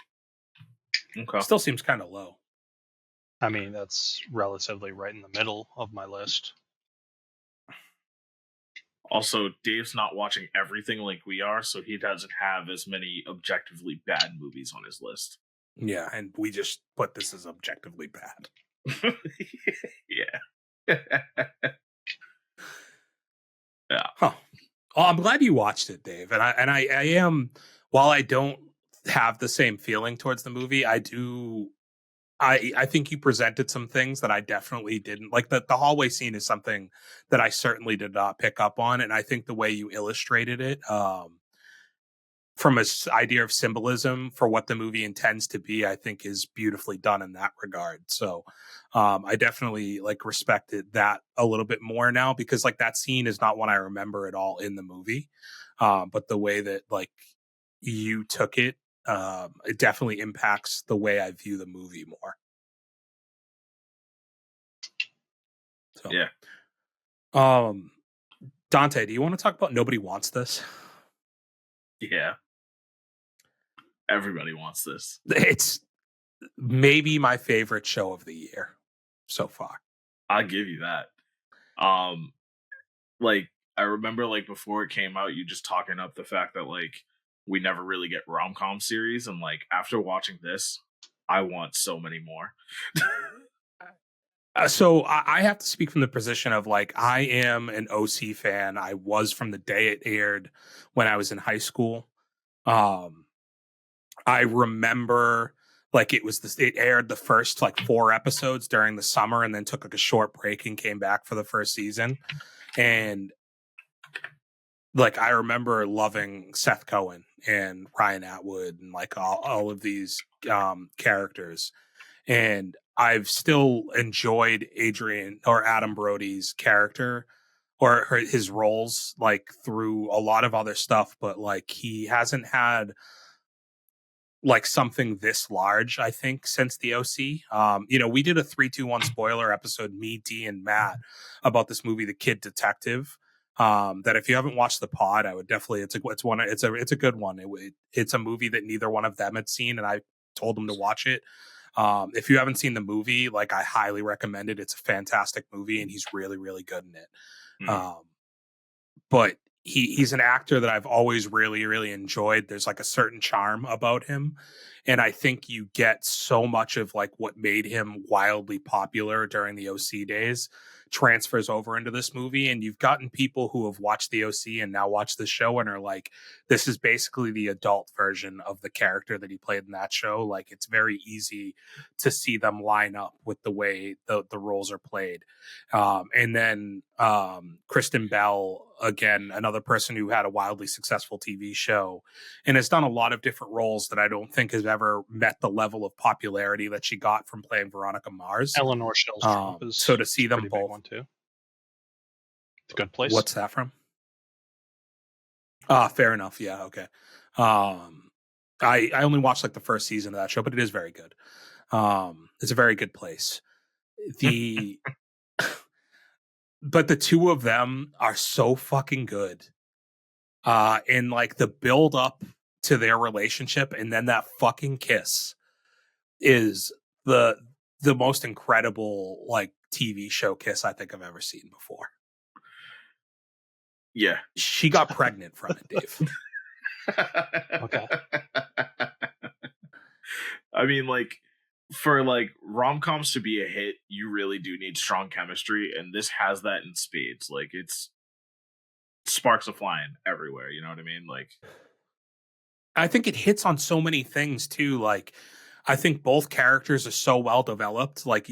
Still seems kind of low. I mean, that's relatively right in the middle of my list. Also, Dave's not watching everything like we are, so he doesn't have as many objectively bad movies on his list. Yeah, and we just put this as objectively bad. Yeah. Yeah. Huh. Well, I'm glad you watched it, Dave. And I am, while I don't have the same feeling towards the movie, I think you presented some things that I definitely didn't like. The hallway scene is something that I certainly did not pick up on, and I think the way you illustrated it, from idea of symbolism for what the movie intends to be, I think is beautifully done in that regard. So I definitely like respected that a little bit more now, because like that scene is not one I remember at all in the movie. But the way that like you took it, it definitely impacts the way I view the movie more. So, yeah. Dante, do you want to talk about Nobody Wants This? Yeah. Everybody wants this. It's maybe my favorite show of the year so far. I'll give you that. Like I remember like before it came out, you just talking up the fact that like we never really get rom-com series, and like after watching this, I want so many more. So I have to speak from the position of like, I am an OC fan. I was from the day it aired when I was in high school. I remember like it aired the first like 4 episodes during the summer and then took like a short break and came back for the first season. And like, I remember loving Seth Cohen and Ryan Atwood and like all of these characters. And I've still enjoyed Adrian or Adam Brody's character or his roles like through a lot of other stuff, but like he hasn't had like something this large, I think, since the OC. We did a 3-2-1 spoiler episode, me, D, and Matt, about this movie, The Kid Detective. That if you haven't watched the pod, I would definitely. It's a good one. It's a movie that neither one of them had seen, and I told them to watch it. If you haven't seen the movie, like I highly recommend it. It's a fantastic movie, and he's really, really good in it. But he's an actor that I've always really, really enjoyed. There's like a certain charm about him. And I think you get so much of like what made him wildly popular during the OC days transfers over into this movie. And you've gotten people who have watched the OC and now watch the show and are like, this is basically the adult version of the character that he played in that show. Like, it's very easy to see them line up with the way the roles are played. And then Kristen Bell, again, another person who had a wildly successful TV show and has done a lot of different roles that I don't think has ever met the level of popularity that she got from playing Veronica Mars. Eleanor Shellstrop is so to see them both. one too. It's a good place. What's that from? Fair enough. Yeah. Okay. I only watched like the first season of that show, but it is very good. It's a very good place. But the two of them are so fucking good. And like the build up to their relationship and then that fucking kiss is the most incredible like TV show kiss I think I've ever seen before. Yeah. She got pregnant from it, Dave. Okay. I mean, like, for like rom-coms to be a hit, you really do need strong chemistry, and this has that in spades. Like, it's sparks are flying everywhere, you know what I mean? Like, I think it hits on so many things too. Like, I think both characters are so well developed. Like,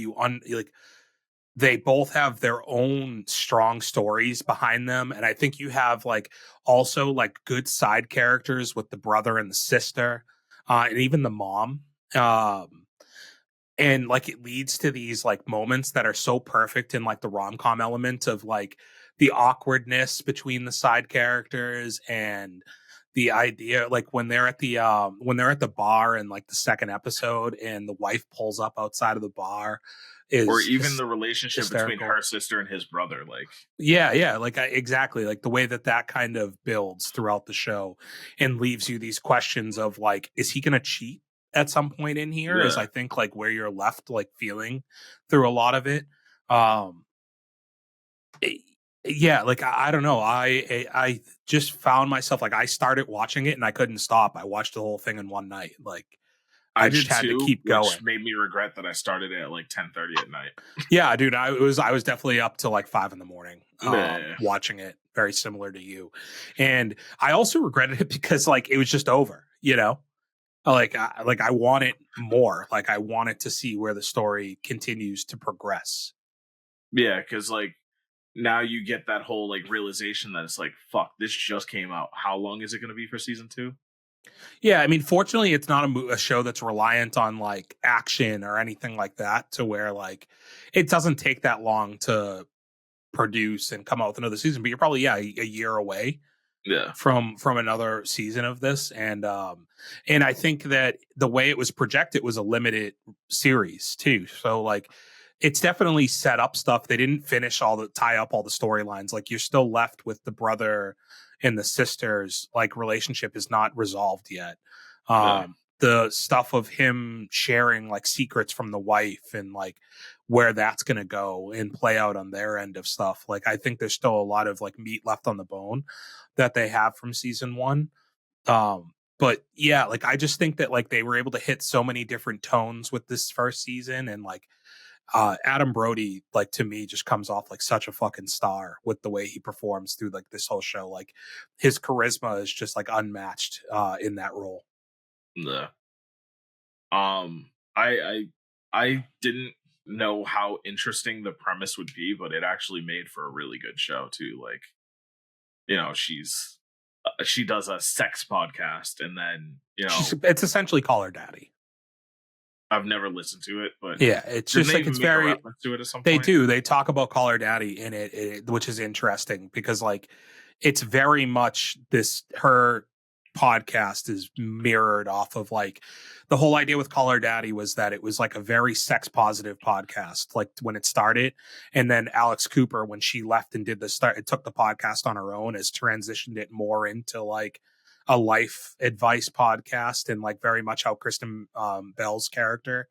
they both have their own strong stories behind them, and I think you have like also like good side characters with the brother and the sister, and even the mom. And like it leads to these like moments that are so perfect in like the rom-com element of like the awkwardness between the side characters and the idea like when they're at the bar in like the second episode and the wife pulls up outside of the bar or even the relationship hysterical. Between her sister and his brother, like like exactly like the way that kind of builds throughout the show and leaves you these questions of like, is he gonna cheat at some point in here? Is I think like where you're left like feeling through a lot of it. Like I don't know. I just found myself like I started watching it and I couldn't stop. I watched the whole thing in one night. Like I just had to keep going. Which made me regret that I started at like 10:30 at night. Yeah, dude, I was definitely up to like 5 a.m. Watching it, very similar to you. And I also regretted it because like it was just over, you know? Like I want it more. Like I wanted to see where the story continues to progress. Yeah, because like now you get that whole like realization that it's like, fuck, this just came out. How long is it going to be for season 2? Yeah, I mean, fortunately, it's not a show that's reliant on like action or anything like that, to where like it doesn't take that long to produce and come out with another season. But you're probably a year away. Yeah, from another season of this, and I think that the way it was projected was a limited series too. So like it's definitely set up stuff. They didn't tie up all the storylines. Like you're still left with the brother and the sisters, like relationship is not resolved yet. The stuff of him sharing like secrets from the wife and like where that's going to go and play out on their end of stuff. Like I think there's still a lot of like meat left on the bone that they have from season 1. But yeah, like I just think that like they were able to hit so many different tones with this first season, and like Adam Brody, like to me, just comes off like such a fucking star with the way he performs through like this whole show. Like his charisma is just like unmatched in that role. Yeah. I didn't know how interesting the premise would be, but it actually made for a really good show too. Like, you know, she does a sex podcast, and then it's essentially Call Her Daddy. I've never listened to it, but yeah, it's just like it's very reference to it at some they point. do. They talk about Call Her Daddy in it, which is interesting because like it's very much her podcast is mirrored off of like the whole idea with Call Her Daddy was that it was like a very sex positive podcast, like when it started. And then Alex Cooper, when she left and did it took the podcast on her own, has transitioned it more into like a life advice podcast, and like very much how Kristen Bell's character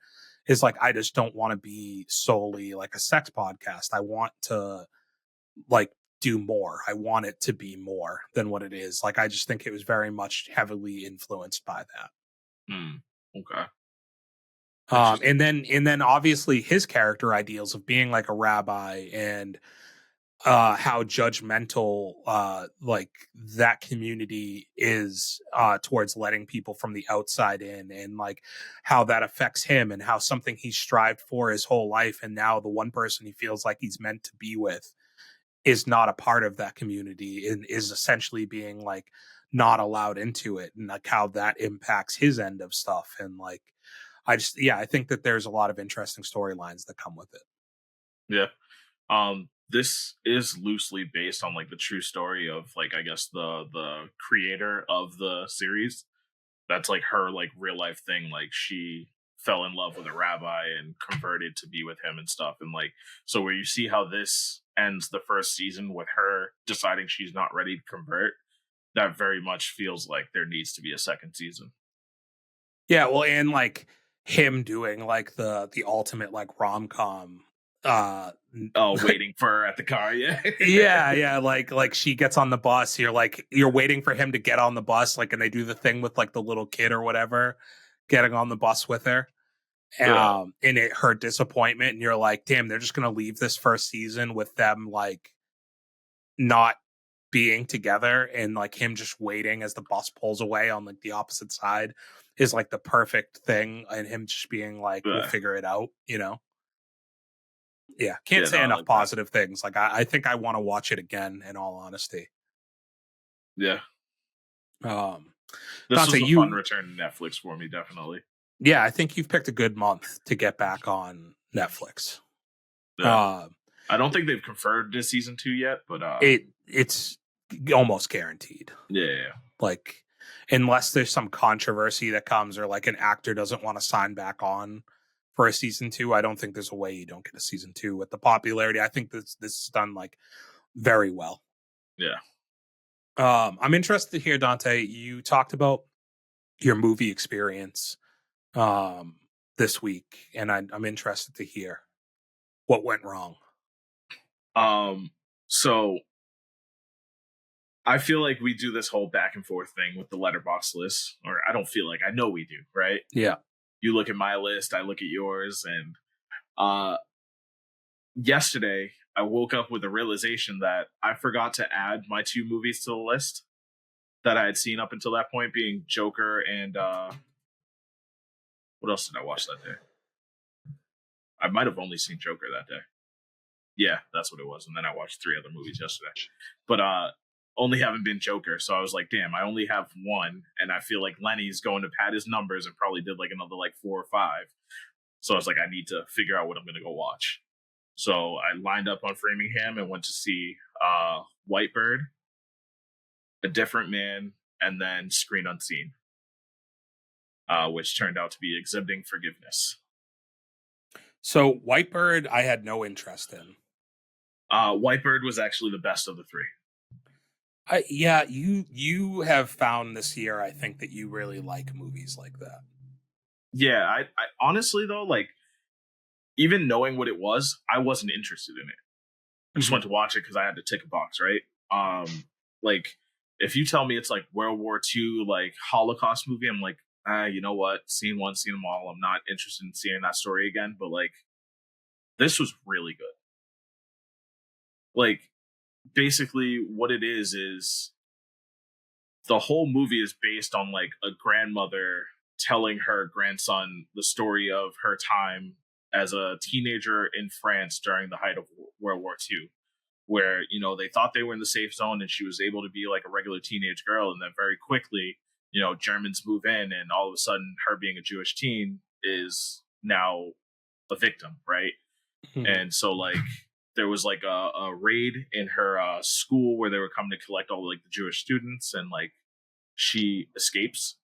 is like, I just don't want to be solely like a sex podcast. I want to like do more. I want it to be more than what it is. Like, I just think it was very much heavily influenced by that. Okay. And then obviously his character ideals of being like a rabbi and how judgmental like that community is towards letting people from the outside in, and like how that affects him and how something he strived for his whole life, and now the one person he feels like he's meant to be with is not a part of that community and is essentially being like not allowed into it, and like how that impacts his end of stuff. And like I think that there's a lot of interesting storylines that come with it. Yeah. This is loosely based on like the true story of like, I guess the creator of the series. That's like her like real life thing. Like she fell in love with a rabbi and converted to be with him and stuff. And like, so where you see how this ends the first season with her deciding she's not ready to convert, that very much feels like there needs to be a second season. Yeah, well, and like him doing like the ultimate like rom-com waiting for her at the car. yeah like she gets on the bus, you're waiting for him to get on the bus, like, and they do the thing with like the little kid or whatever getting on the bus with her, and her disappointment, and you're like, damn, they're just gonna leave this first season with them like not being together, and like him just waiting as the bus pulls away on like the opposite side is like the perfect thing, and him just being like, we'll figure it out, you know. Yeah, can't say enough like positive things. Like I think I want to watch it again, in all honesty. Yeah. This was a fun return to Netflix for me, definitely. Yeah, I think you've picked a good month to get back on Netflix. Yeah. I don't think they've confirmed this season 2 yet, but it's almost guaranteed. Yeah. Like, unless there's some controversy that comes, or like an actor doesn't want to sign back on for a season 2, I don't think there's a way you don't get a season 2 with the popularity. I think this is done like very well. Yeah. I'm interested to hear, Dante, you talked about your movie experience this week, and I'm interested to hear what went wrong. So I feel like we do this whole back and forth thing with the Letterboxd list, or I don't feel like, I know we do, right? Yeah. you look at my list, I look at yours, and yesterday I woke up with the realization that I forgot to add my 2 movies to the list that I had seen up until that point, being Joker and what else did I watch that day? I might have only seen Joker that day. Yeah, that's what it was. And then I watched 3 other movies yesterday. But only having been Joker, so I was like, damn, I only have 1, and I feel like Lenny's going to pad his numbers and probably did like another like 4 or 5. So I was like, I need to figure out what I'm going to go watch. So I lined up on Framingham and went to see Whitebird, A Different Man, and then Screen Unseen, which turned out to be Exhibiting Forgiveness. So Whitebird, I had no interest in. Whitebird was actually the best of the 3. Yeah, you have found this year, I think, that you really like movies like that. Yeah, I honestly though, like, even knowing what it was, I wasn't interested in it. I just went to watch it because I had to tick a box, right? Like, if you tell me it's like World War II, like Holocaust movie, I'm like, you know what? Seen one, seen them all. I'm not interested in seeing that story again. But like, this was really good. Like, basically what it is the whole movie is based on like a grandmother telling her grandson the story of her time as a teenager in France during the height of World War II, where, you know, they thought they were in the safe zone and she was able to be like a regular teenage girl. And then very quickly, you know, Germans move in and all of a sudden her being a Jewish teen is now a victim, right? And so like, there was like a raid in her school where they were coming to collect all like the Jewish students, and like she escapes,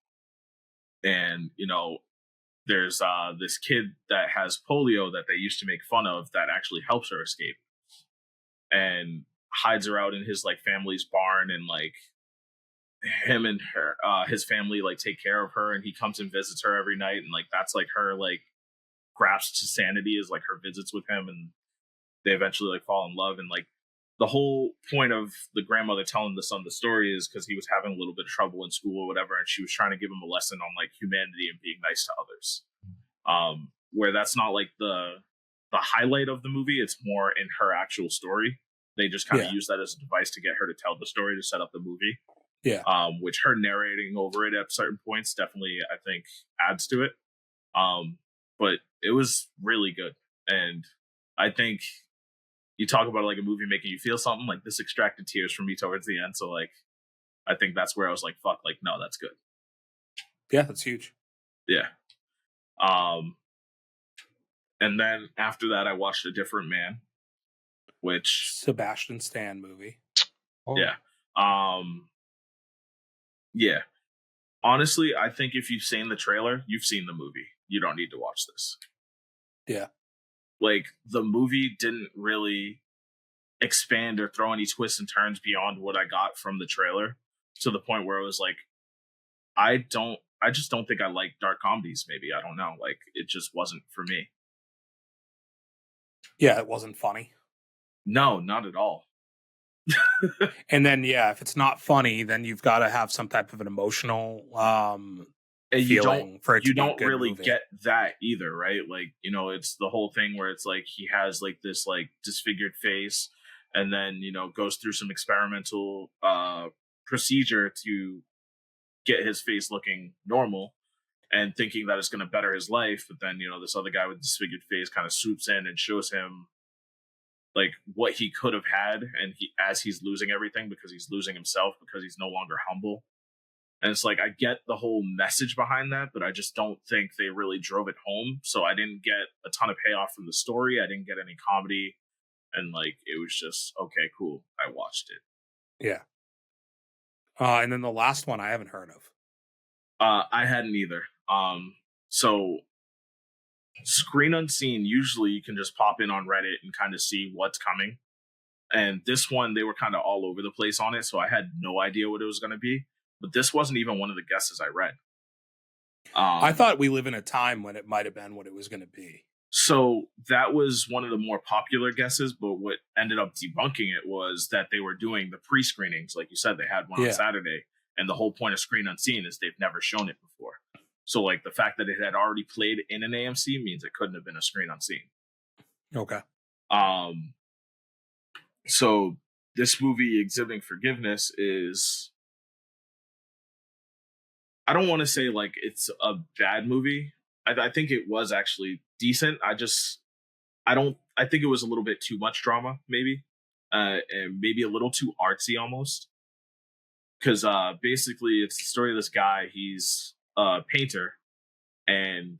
and you know there's this kid that has polio that they used to make fun of that actually helps her escape and hides her out in his like family's barn, and like him and her his family like take care of her, and he comes and visits her every night, and like that's like her like grasp to sanity is like her visits with him, and they eventually like fall in love. And like the whole point of the grandmother telling the son the story is because he was having a little bit of trouble in school or whatever, and she was trying to give him a lesson on like humanity and being nice to others. Where that's not like the highlight of the movie, it's more in her actual story. They just kind of use that as a device to get her to tell the story to set up the movie. Yeah. Which her narrating over it at certain points definitely, I think, adds to it. But it was really good. And I think you talk about like a movie making you feel something, like this extracted tears from me towards the end. So like, I think that's where I was like, fuck, like, no, that's good. Yeah, that's huge. Yeah. And then after that, I watched A Different Man, which Sebastian Stan movie. Oh. Yeah. Yeah. Honestly, I think if you've seen the trailer, you've seen the movie. You don't need to watch this. Yeah. Like, the movie didn't really expand or throw any twists and turns beyond what I got from the trailer, to the point where it was like, I just don't think I like dark comedies, maybe. I don't know. Like, it just wasn't for me. Yeah, it wasn't funny. No, not at all. And then, yeah, if it's not funny, then you've got to have some type of an emotional feeling for it to be a good movie. You don't really get that either, right? Like, you know, it's the whole thing where it's like he has like this like disfigured face, and then, you know, goes through some experimental procedure to get his face looking normal and thinking that it's going to better his life. But then, you know, this other guy with disfigured face kind of swoops in and shows him like what he could have had, and as he's losing everything because he's losing himself, because he's no longer humble. And it's like, I get the whole message behind that, but I just don't think they really drove it home. So I didn't get a ton of payoff from the story. I didn't get any comedy. And like, it was just, okay, cool. I watched it. Yeah. And then the last one I haven't heard of. I hadn't either. So Screen Unseen, usually you can just pop in on Reddit and kind of see what's coming. And this one, they were kind of all over the place on it, so I had no idea what it was going to be. But this wasn't even one of the guesses I read. I thought we live in a time when it might have been what it was going to be. So that was one of the more popular guesses, but what ended up debunking it was that they were doing the pre-screenings. Like you said, they had one on Saturday, and the whole point of Screen Unseen is they've never shown it before. So like the fact that it had already played in an AMC means it couldn't have been a screen unseen. Okay. So this movie, Exhibiting Forgiveness, is, I don't want to say like it's a bad movie. I think it was actually decent. I think it was a little bit too much drama, maybe, and maybe a little too artsy almost. Because basically, it's the story of this guy. He's a painter, and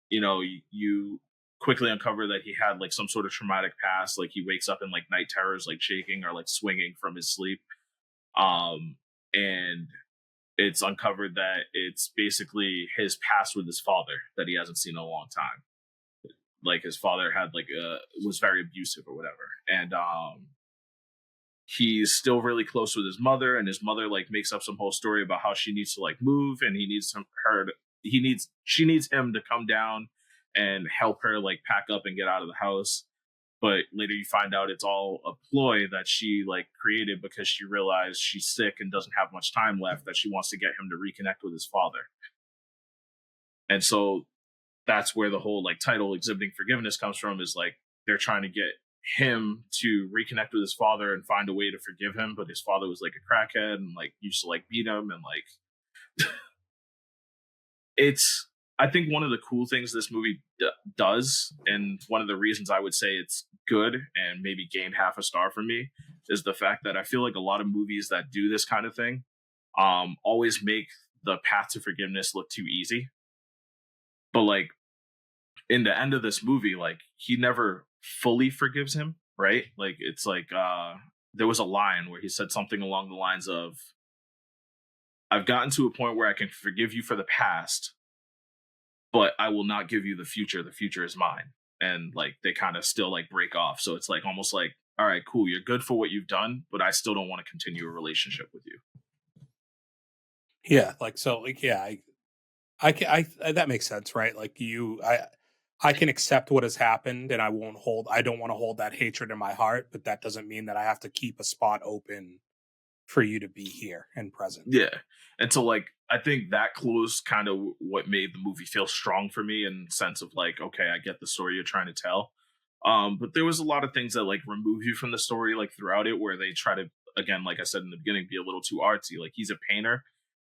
you quickly uncover that he had like some sort of traumatic past. Like he wakes up in like night terrors, like shaking or like swinging from his sleep. And it's uncovered that it's basically his past with his father that he hasn't seen in a long time. Like his father had like was very abusive or whatever, and he's still really close with his mother, and his mother like makes up some whole story about how she needs to like move, and she needs him to come down and help her like pack up and get out of the house. But later you find out it's all a ploy that she like created because she realized she's sick and doesn't have much time left, that she wants to get him to reconnect with his father. And so that's where the whole like title Exhibiting Forgiveness comes from, is like they're trying to get him to reconnect with his father and find a way to forgive him, but his father was like a crackhead and like used to like beat him, and like it's, I think one of the cool things this movie does, and one of the reasons I would say it's good and maybe gained half a star for me, is the fact that I feel like a lot of movies that do this kind of thing always make the path to forgiveness look too easy. But like in the end of this movie, like he never fully forgives him, right? Like it's like there was a line where he said something along the lines of, I've gotten to a point where I can forgive you for the past, but I will not give you the future. The future is mine. And like they kind of still like break off. So it's like almost like, all right, cool, you're good for what you've done, but I still don't want to continue a relationship with you. Yeah, like so, like yeah, I that makes sense, right? Like I can accept what has happened, and I don't want to hold that hatred in my heart, but that doesn't mean that I have to keep a spot open for you to be here and present. Yeah. And so like I think that clue kind of what made the movie feel strong for me, in the sense of like, okay, I get the story you're trying to tell. But there was a lot of things that like remove you from the story like throughout it, where they try to, again, like I said in the beginning, be a little too artsy. Like he's a painter,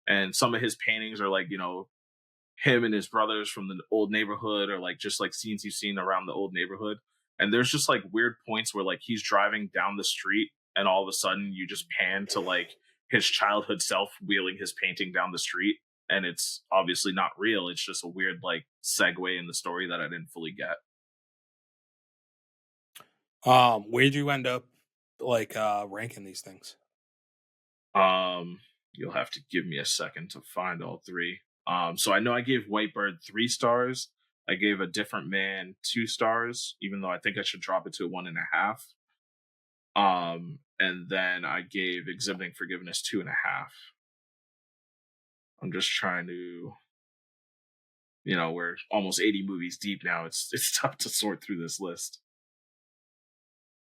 and some of his paintings are like, him and his brothers from the old neighborhood, or like just like scenes you've seen around the old neighborhood. And there's just like weird points where like he's driving down the street, and all of a sudden you just pan to like his childhood self wheeling his painting down the street, and it's obviously not real. It's just a weird like segue in the story that I didn't fully get. Where'd you end up like ranking these things? You'll have to give me a second to find all three. So I know I gave Whitebird 3 stars. I gave A Different Man 2 stars, even though I think I should drop it to 1.5. And then I gave Exhibiting Forgiveness 2.5. I'm just trying to, we're almost 80 movies deep now. It's tough to sort through this list.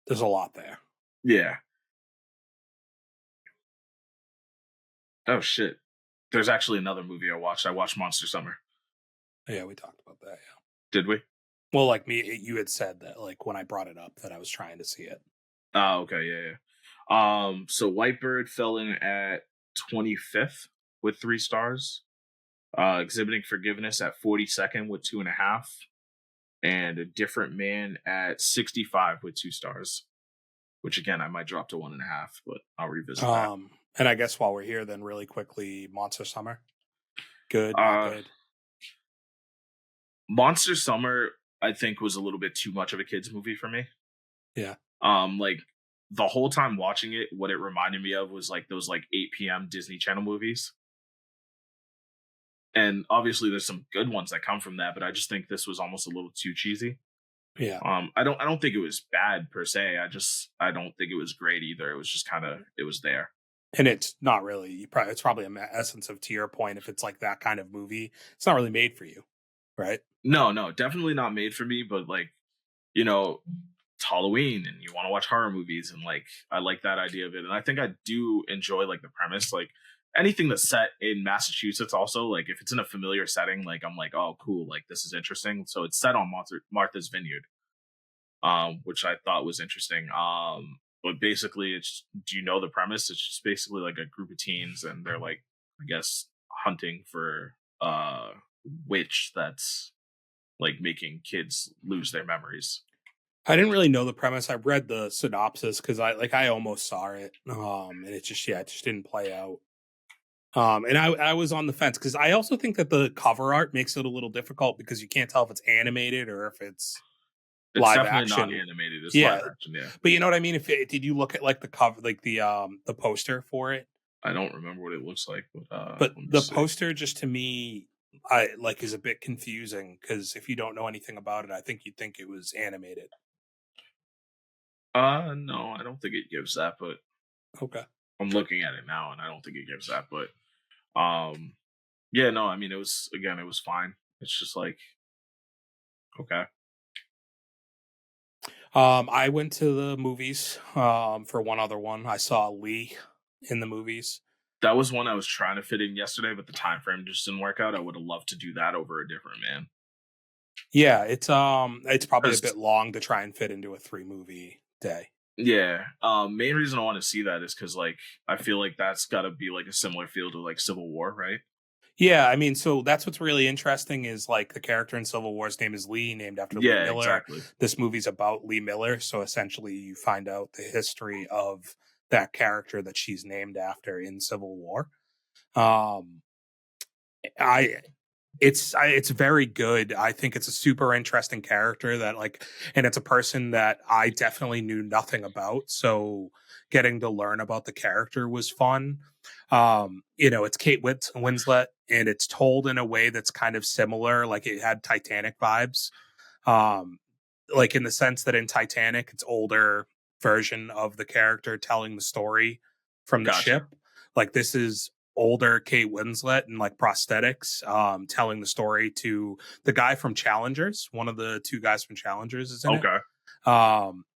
There's a lot there. Yeah. Oh shit. There's actually another movie I watched. I watched Monster Summer. Yeah, we talked about that. Yeah. Did we? Well, like you had said that like when I brought it up that I was trying to see it. Oh, okay, yeah. So Whitebird fell in at 25th with 3 stars. Exhibiting Forgiveness at 42nd with 2.5, and A Different Man at 65 with 2 stars. Which again, I might drop to 1.5, but I'll revisit that. And I guess while we're here, then really quickly, Monster Summer. Good, not good. Monster Summer, I think, was a little bit too much of a kids movie for me. Yeah. Like the whole time watching it, what it reminded me of was like those like 8 p.m. Disney Channel movies. And obviously there's some good ones that come from that, but I just think this was almost a little too cheesy. Yeah. I don't think it was bad per se. I don't think it was great either. It was just kind of, it was there. And it's not really, it's probably an essence of, to your point, if it's like that kind of movie, it's not really made for you, right? No, definitely not made for me, but like, it's Halloween and you want to watch horror movies, and like, I like that idea of it. And I think I do enjoy like the premise. Like anything that's set in Massachusetts also, like if it's in a familiar setting, like I'm like, oh cool, like this is interesting. So it's set on Martha's Vineyard, which I thought was interesting. But basically it's, do you know the premise? It's just basically like a group of teens and they're like, I guess, hunting for witch that's like making kids lose their memories. I didn't really know the premise. I read the synopsis because I almost saw it, and it just didn't play out. And I was on the fence because I also think that the cover art makes it a little difficult because you can't tell if it's animated or if it's live definitely action. Not animated. It's yeah. Live action, yeah. But you know what I mean? Did you look at like the cover, like the poster for it? I don't remember what it looks like, but the poster just to me, I like is a bit confusing because if you don't know anything about it, I think you'd think it was animated. No, I don't think it gives that, but okay. I'm looking at it now and I don't think it gives that, but yeah, no, I mean it was fine. It's just like, okay. I went to the movies for one other one. I saw Lee in the movies. That was one I was trying to fit in yesterday, but the time frame just didn't work out. I would have loved to do that over A Different Man. Yeah, it's probably a bit long to try and fit into a 3-movie day. Yeah. Main reason I want to see that is because like I feel like that's got to be like a similar feel to like Civil War, right? Yeah, I mean, so that's what's really interesting is like the character in Civil War's name is Lee, named after Lee Miller. Exactly. This movie's about Lee Miller, so essentially you find out the history of that character that she's named after in Civil War. It's very good. I think it's a super interesting character that and it's a person that I definitely knew nothing about. So getting to learn about the character was fun. It's Kate Winslet and it's told in a way that's kind of similar. Like it had Titanic vibes. Like in the sense that in Titanic, it's older version of the character telling the story from the ship. Like this is older Kate Winslet and like prosthetics, telling the story to the guy from Challengers. One of the 2 guys from Challengers is in it.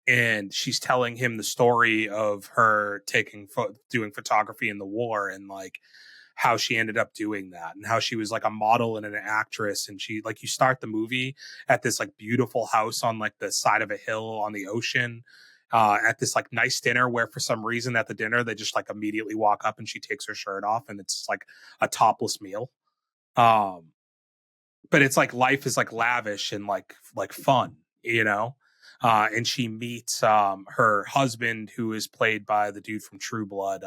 And she's telling him the story of her doing photography in the war and like how she ended up doing that and how she was like a model and an actress. And she like, you start the movie at this like beautiful house on like the side of a hill on the ocean, at this like nice dinner where for some reason at the dinner, they just like immediately walk up and she takes her shirt off and it's like a topless meal. But it's like life is like lavish and like fun, and she meets her husband, who is played by the dude from True Blood,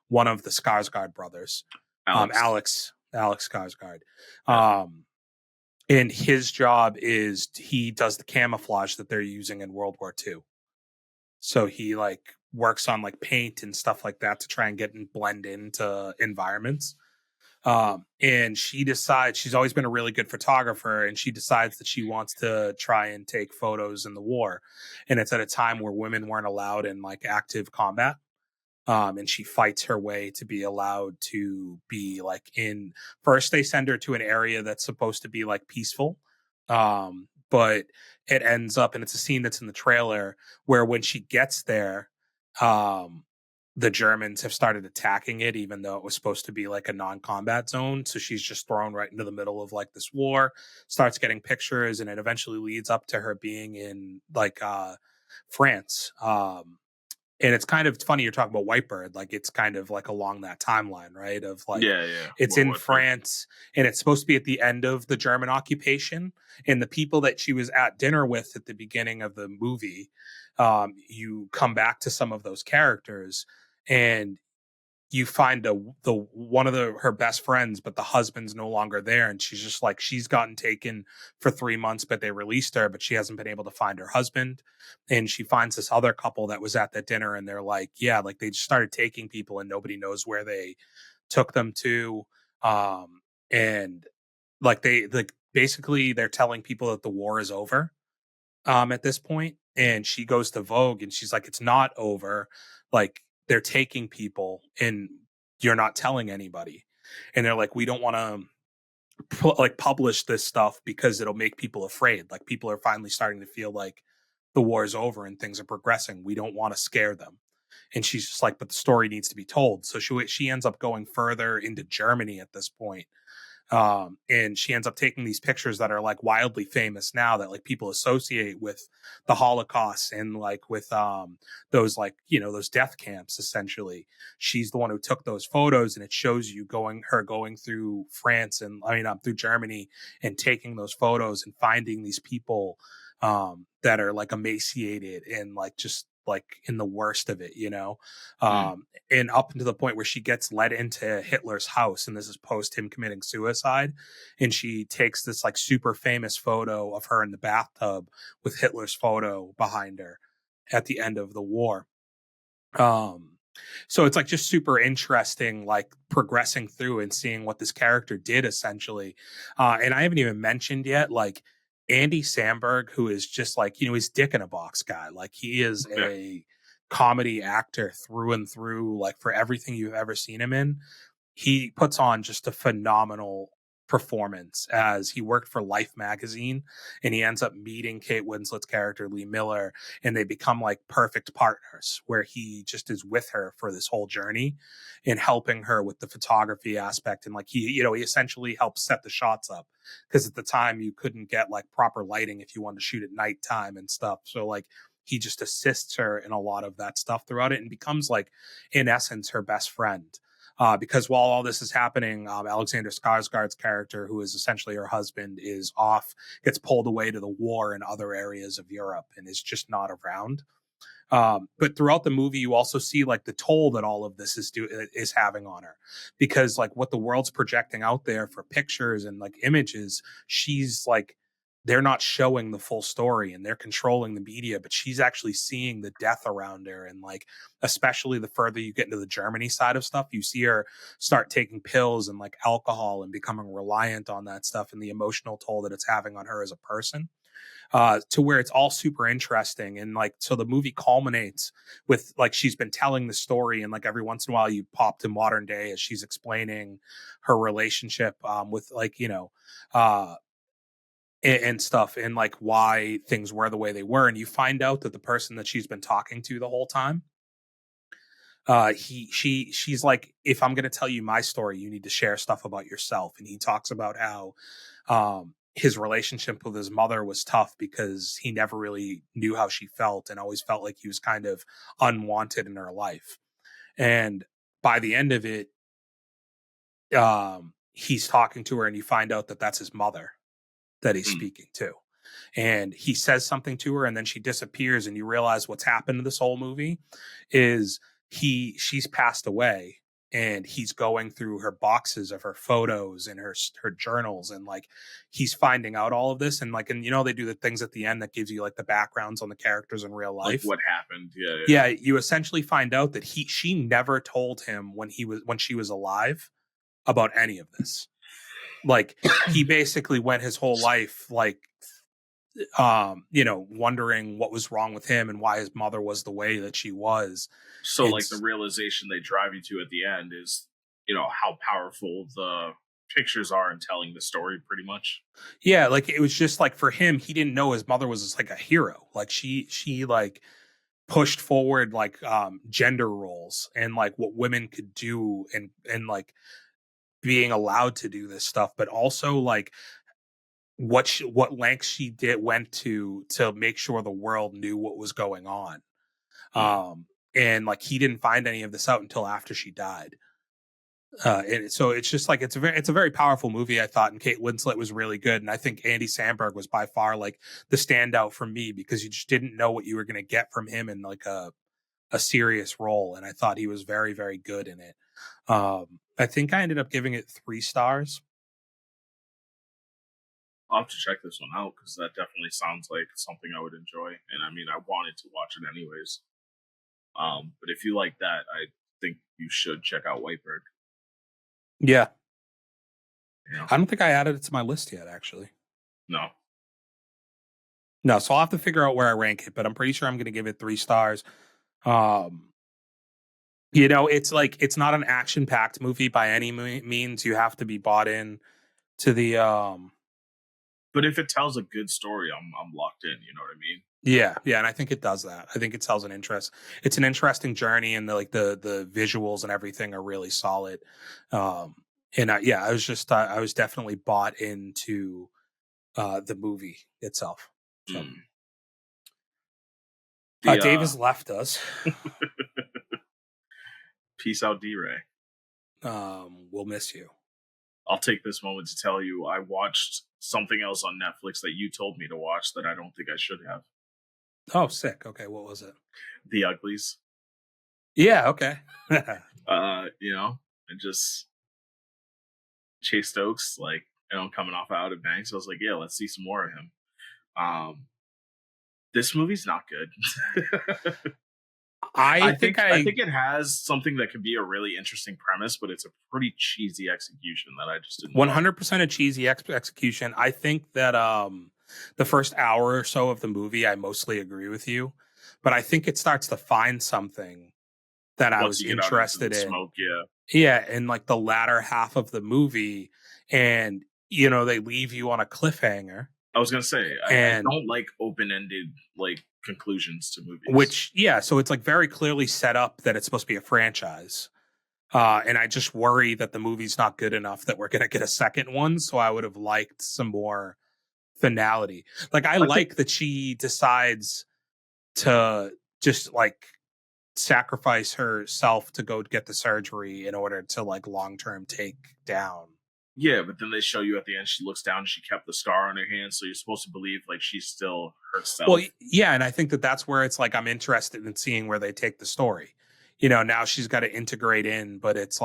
one of the Skarsgård brothers, Alex Skarsgård. And his job is he does the camouflage that they're using in World War II. So he like works on like paint and stuff like that to try and get and blend into environments. And she decides she's always been a really good photographer and she decides that she wants to try and take photos in the war. And it's at a time where women weren't allowed in like active combat. And she fights her way to be allowed to be like first they send her to an area that's supposed to be like peaceful. But it ends up, and it's a scene that's in the trailer where when she gets there, the Germans have started attacking it, even though it was supposed to be like a non-combat zone. So she's just thrown right into the middle of like this war, starts getting pictures, and it eventually leads up to her being in like France. And it's kind of funny you're talking about Whitebird, like it's kind of like along that timeline, right? Of like, it's in France and it's supposed to be at the end of the German occupation. And the people that she was at dinner with at the beginning of the movie, you come back to some of those characters and you find one of her best friends, but the husband's no longer there. And she's just like, she's gotten taken for 3 months, but they released her, but she hasn't been able to find her husband. And she finds this other couple that was at that dinner and they're like, yeah, like they just started taking people and nobody knows where they took them to. And like basically they're telling people that the war is over, at this point. And she goes to Vogue and she's like, it's not over. Like, they're taking people and you're not telling anybody. And they're like, we don't want to publish this stuff because it'll make people afraid. Like people are finally starting to feel like the war is over and things are progressing. We don't want to scare them. And she's just like, but the story needs to be told. So she ends up going further into Germany at this point. And she ends up taking these pictures that are like wildly famous now that like people associate with the Holocaust and like with those like, you know, those death camps. Essentially, she's the one who took those photos, and it shows you going through France and through Germany and taking those photos and finding these people that are like emaciated and like just like in the worst of it, you know, and up to the point where she gets led into Hitler's house, and this is post him committing suicide, and she takes this like super famous photo of her in the bathtub with Hitler's photo behind her at the end of the war. So it's like just super interesting, like progressing through and seeing what this character did essentially. And I haven't even mentioned yet, like Andy Samberg, who is just like, you know, he's Dick in a Box guy. Like he is a comedy actor through and through, like for everything you've ever seen him in. He puts on just a phenomenal performance as he worked for Life magazine, and he ends up meeting Kate Winslet's character Lee Miller, and they become like perfect partners where he just is with her for this whole journey and helping her with the photography aspect. And like he essentially helps set the shots up, because at the time you couldn't get like proper lighting if you wanted to shoot at nighttime and stuff. So like he just assists her in a lot of that stuff throughout it and becomes like, in essence, her best friend. Because while all this is happening, Alexander Skarsgård's character, who is essentially her husband, is off, gets pulled away to the war in other areas of Europe and is just not around. But throughout the movie, you also see like the toll that all of this is having on her, because like what the world's projecting out there for pictures and like images, she's like, they're not showing the full story and they're controlling the media, but she's actually seeing the death around her. And like, especially the further you get into the Germany side of stuff, you see her start taking pills and like alcohol and becoming reliant on that stuff, and the emotional toll that it's having on her as a person. To where it's all super interesting. And like, so the movie culminates with like, she's been telling the story, and like every once in a while you pop to modern day as she's explaining her relationship with like, you know, and stuff, and like why things were the way they were. And you find out that the person that she's been talking to the whole time, she's like, if I'm going to tell you my story, you need to share stuff about yourself. And he talks about how his relationship with his mother was tough because he never really knew how she felt and always felt like he was kind of unwanted in her life. And by the end of it, he's talking to her, and you find out that that's his mother that he's speaking to. And he says something to her, and then she disappears, and you realize what's happened to this whole movie is she's passed away, and he's going through her boxes of her photos and her journals, and like he's finding out all of this. And like, and you know, they do the things at the end that gives you like the backgrounds on the characters in real life, like what happened. Yeah, you essentially find out that she never told him when she was alive about any of this. Like he basically went his whole life like you know, wondering what was wrong with him and why his mother was the way that she was. So like the realization they drive you to at the end is, you know, how powerful the pictures are in telling the story, pretty much. Yeah, like it was just like, for him, he didn't know his mother was just like a hero. Like she like pushed forward like gender roles and like what women could do, and like being allowed to do this stuff, but also like what lengths she went to make sure the world knew what was going on. And like he didn't find any of this out until after she died. And so it's just like, it's a very powerful movie, I thought, and Kate Winslet was really good. And I think Andy Samberg was by far like the standout for me, because you just didn't know what you were going to get from him in like a serious role. And I thought he was very, very good in it. I think I ended up giving it 3 stars. I'll have to check this one out, because that definitely sounds like something I would enjoy. And I mean, I wanted to watch it anyways. But if you like that, I think you should check out Whiteberg. Yeah. You know? I don't think I added it to my list yet, actually. No, so I'll have to figure out where I rank it, but I'm pretty sure I'm going to give it 3 stars. You know, it's like, it's not an action-packed movie by any means. You have to be bought in to the but if it tells a good story, I'm locked in. You know what I mean? Yeah, and I think it does that. I think it tells it's an interesting journey, and the visuals and everything are really solid. Um, and I was definitely bought into the movie itself. So Dave has left us. Peace out, D-Ray. We'll miss you. I'll take this moment to tell you I watched something else on Netflix that you told me to watch that I don't think I should have. Oh, sick. Okay, what was it? The Uglies. Yeah, okay. And just Chase Stokes, coming off Outer Banks. I was like, yeah, let's see some more of him. This movie's not good. I think it has something that could be a really interesting premise, but it's a pretty cheesy execution that I just didn't. 100% a cheesy execution. I think that the first hour or so of the movie, I mostly agree with you, but I think it starts to find something that I was interested in. Smoke, yeah, in like the latter half of the movie, and they leave you on a cliffhanger. I was gonna say, I don't like open-ended conclusions to movies. Which, so it's like very clearly set up that it's supposed to be a franchise. And I just worry that the movie's not good enough that we're going to get a second one. So I would have liked some more finality. I like that she decides to just sacrifice herself to go get the surgery in order to long-term take down. Yeah, but then they show you at the end, she looks down and she kept the scar on her hand. So you're supposed to believe she's still herself. Well, yeah. And I think that's where it's I'm interested in seeing where they take the story. Now she's got to integrate in, but it's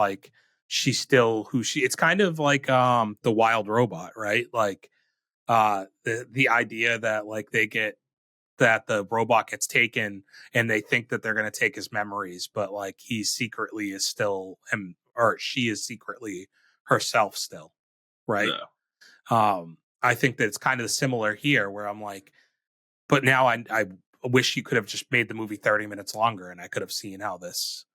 she's still who it's kind of like the Wild Robot, right? The idea that they get that the robot gets taken and they think that they're going to take his memories, but he secretly is still him, or she is secretly herself still, right? Yeah. I think that it's kind of similar here where I'm but now I wish you could have just made the movie 30 minutes longer and I could have seen how this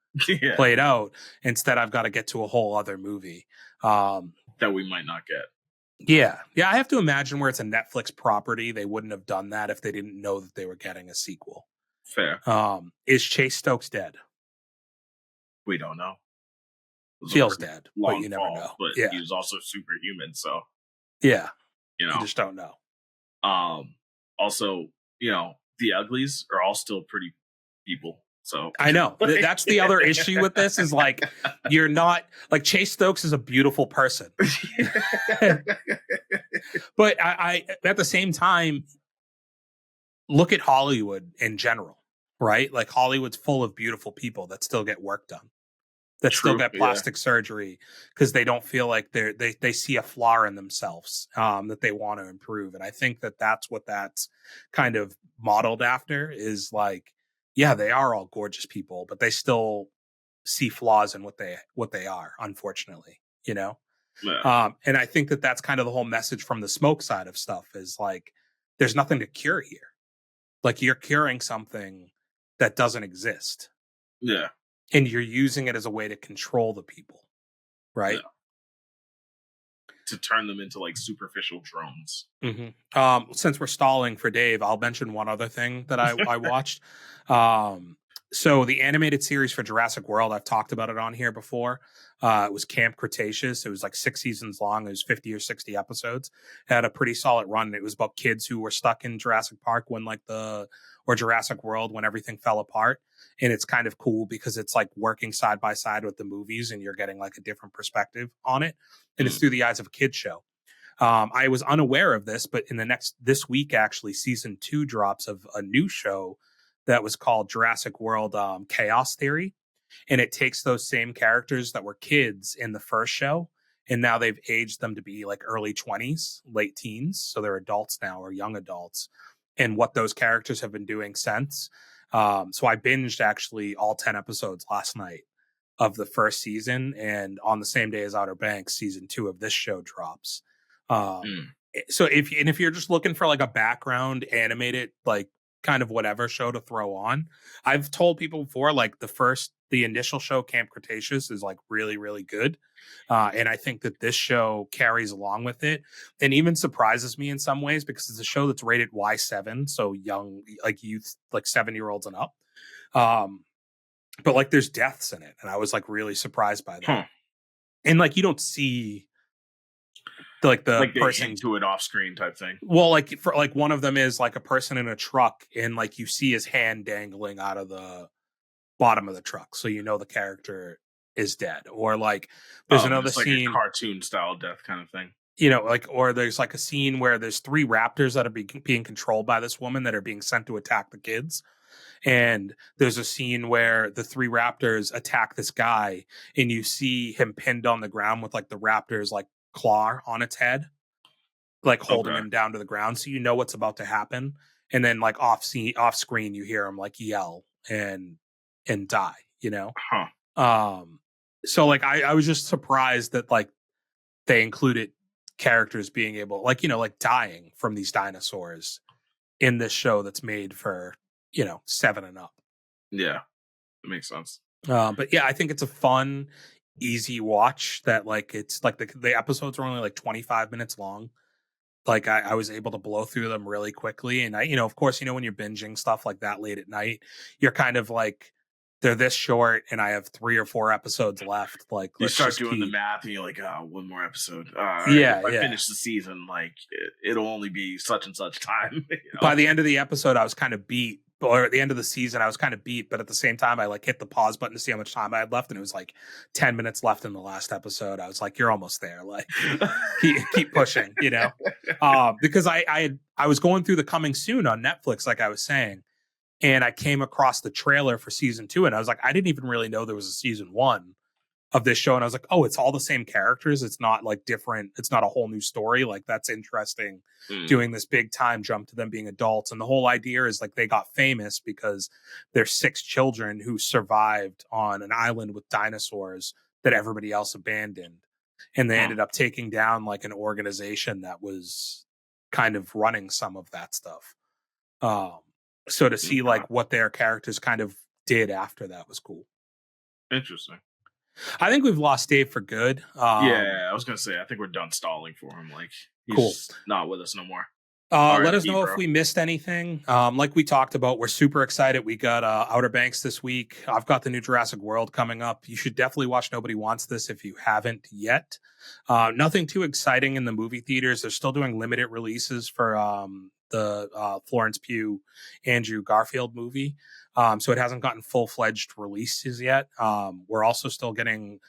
played out. Instead, I've got to get to a whole other movie that we might not get. Yeah. I have to imagine where it's a Netflix property, they wouldn't have done that if they didn't know that they were getting a sequel. Fair. Is Chase Stokes dead? We don't know. Feels dead, but you never know. But he was also superhuman, so you just don't know. Also, the Uglies are all still pretty people. So I know that's the other issue with this is you're not Chase Stokes is a beautiful person, but I at the same time look at Hollywood in general, right? Hollywood's full of beautiful people that still get work done, that still get plastic surgery because they don't feel like they see a flaw in themselves that they want to improve, and I think that's what that's kind of modeled after is yeah, they are all gorgeous people, but they still see flaws in what they are, unfortunately, Yeah. And I think that's kind of the whole message from the smoke side of stuff is there's nothing to cure here. You're curing something that doesn't exist. Yeah. And you're using it as a way to control the people, right? Yeah. To turn them into superficial drones. Mm-hmm. Since we're stalling for Dave, I'll mention one other thing that I watched. So the animated series for Jurassic World, I've talked about it on here before. It was Camp Cretaceous. It was 6 seasons long. It was 50 or 60 episodes. It had a pretty solid run. It was about kids who were stuck in Jurassic Park when or Jurassic World when everything fell apart. And it's kind of cool because it's working side by side with the movies and you're getting a different perspective on it. And it's through the eyes of a kid's show. I was unaware of this, but this week, actually, season 2 drops of a new show that was called Jurassic World Chaos Theory. And it takes those same characters that were kids in the first show, and now they've aged them to be early 20s, late teens. So they're adults now, or young adults, and what those characters have been doing since. So I binged actually all 10 episodes last night of the first season, and on the same day as Outer Banks, season 2 of this show drops. So if you're just looking for a background animated kind of whatever show to throw on. I've told people before, like the initial show, Camp Cretaceous, is like really, really good. And I think that this show carries along with it and even surprises me in some ways because it's a show that's rated Y7, so young, like youth, like 7-year-olds and up. But like there's deaths in it, and I was like really surprised by that. And like you don't see like the person to it off screen type thing. Well, like for like one of them is like a person in a truck, and like you see his hand dangling out of the bottom of the truck, so you know the character is dead. Or like there's another scene, like a cartoon style death kind of thing. You know, like, or there's like a scene where there's 3 raptors that are being controlled by this woman that are being sent to attack the kids. And there's a scene where the 3 raptors attack this guy, and you see him pinned on the ground with like the raptor's like claw on its head, like holding him down to the ground. So you know what's about to happen. And then like off screen, you hear him like yell and die, you know? So like, I was just surprised that like they included characters being able, like, you know, like dying from these dinosaurs in this show that's made for, you know, 7 and up. Yeah, that makes sense. But yeah, I think it's a fun, easy watch that like, it's like the episodes are only like 25 minutes long. Like I was able to blow through them really quickly. And I, you know, of course, you know, when you're binging stuff like that late at night, you're kind of like, they're this short and I have 3 or 4 episodes left. Like you start doing the math and you're like, oh, one more episode. Yeah. If I finish the season, like it'll only be such and such time. You know? By the end of the episode, I was kind of beat. Or at the end of the season, I was kind of beat. But at the same time, I like hit the pause button to see how much time I had left. And it was like 10 minutes left in the last episode. I was like, you're almost there. Like keep pushing, you know, because I was going through the coming soon on Netflix, like I was saying. And I came across the trailer for season 2, and I was like, I didn't even really know there was a season 1 of this show. And I was like, oh, it's all the same characters. It's not like different. It's not a whole new story. Like that's interesting. Doing this big time jump to them being adults. And the whole idea is like they got famous because there's 6 children who survived on an island with dinosaurs that everybody else abandoned. And they ended up taking down like an organization that was kind of running some of that stuff. So to see like what their characters kind of did after that was cool. Interesting. I think we've lost Dave for good. Yeah, I was gonna say I think we're done stalling for him. Like he's not with us no more. Let us know if we missed anything. Like we talked about, we're super excited. We got Outer Banks this week. I've got the new Jurassic World coming up. You should definitely watch Nobody Wants This if you haven't yet. Nothing too exciting in the movie theaters. They're still doing limited releases for the Florence Pugh, Andrew Garfield movie. So it hasn't gotten full-fledged releases yet. We're also still getting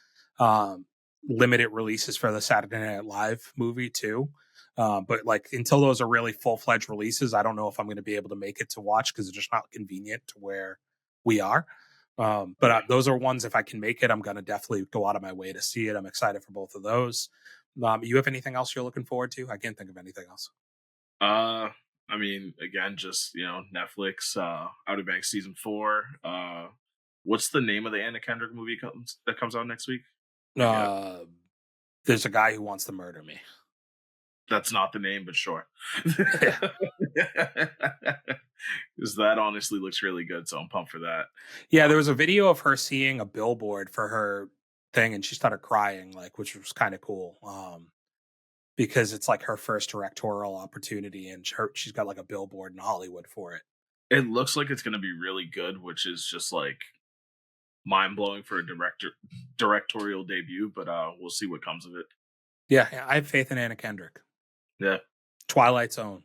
limited releases for the Saturday Night Live movie too. But like until those are really full-fledged releases, I don't know if I'm going to be able to make it to watch because it's just not convenient to where we are. But those are ones, if I can make it, I'm going to definitely go out of my way to see it. I'm excited for both of those. You have anything else you're looking forward to? I can't think of anything else. I mean, again, just, you know, Netflix, Outer Banks season 4. What's the name of the Anna Kendrick movie that comes out next week? There's a guy who wants to murder me. That's not the name, but sure. Because that honestly looks really good, so I'm pumped for that. Yeah, there was a video of her seeing a billboard for her thing, and she started crying, like, which was kind of cool. Because it's like her first directorial opportunity, and she's got like a billboard in Hollywood for it. It looks like it's going to be really good, which is just like mind blowing for a directorial debut. But we'll see what comes of it. Yeah, I have faith in Anna Kendrick. Yeah, Twilight's own.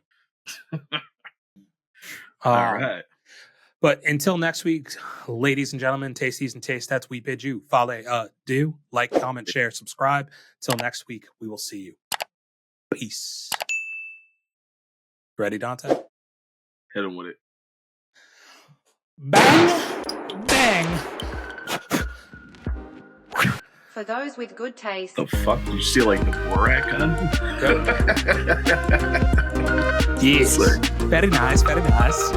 All right. But until next week, ladies and gentlemen, tasties and tastettes, we bid you follow, do like, comment, share, subscribe. Till next week, we will see you. Peace. Ready, Dante? Hit him with it. Bang! Bang! For those with good taste. The fuck? Did you see like the Borat gun? Yes. Very nice, very nice.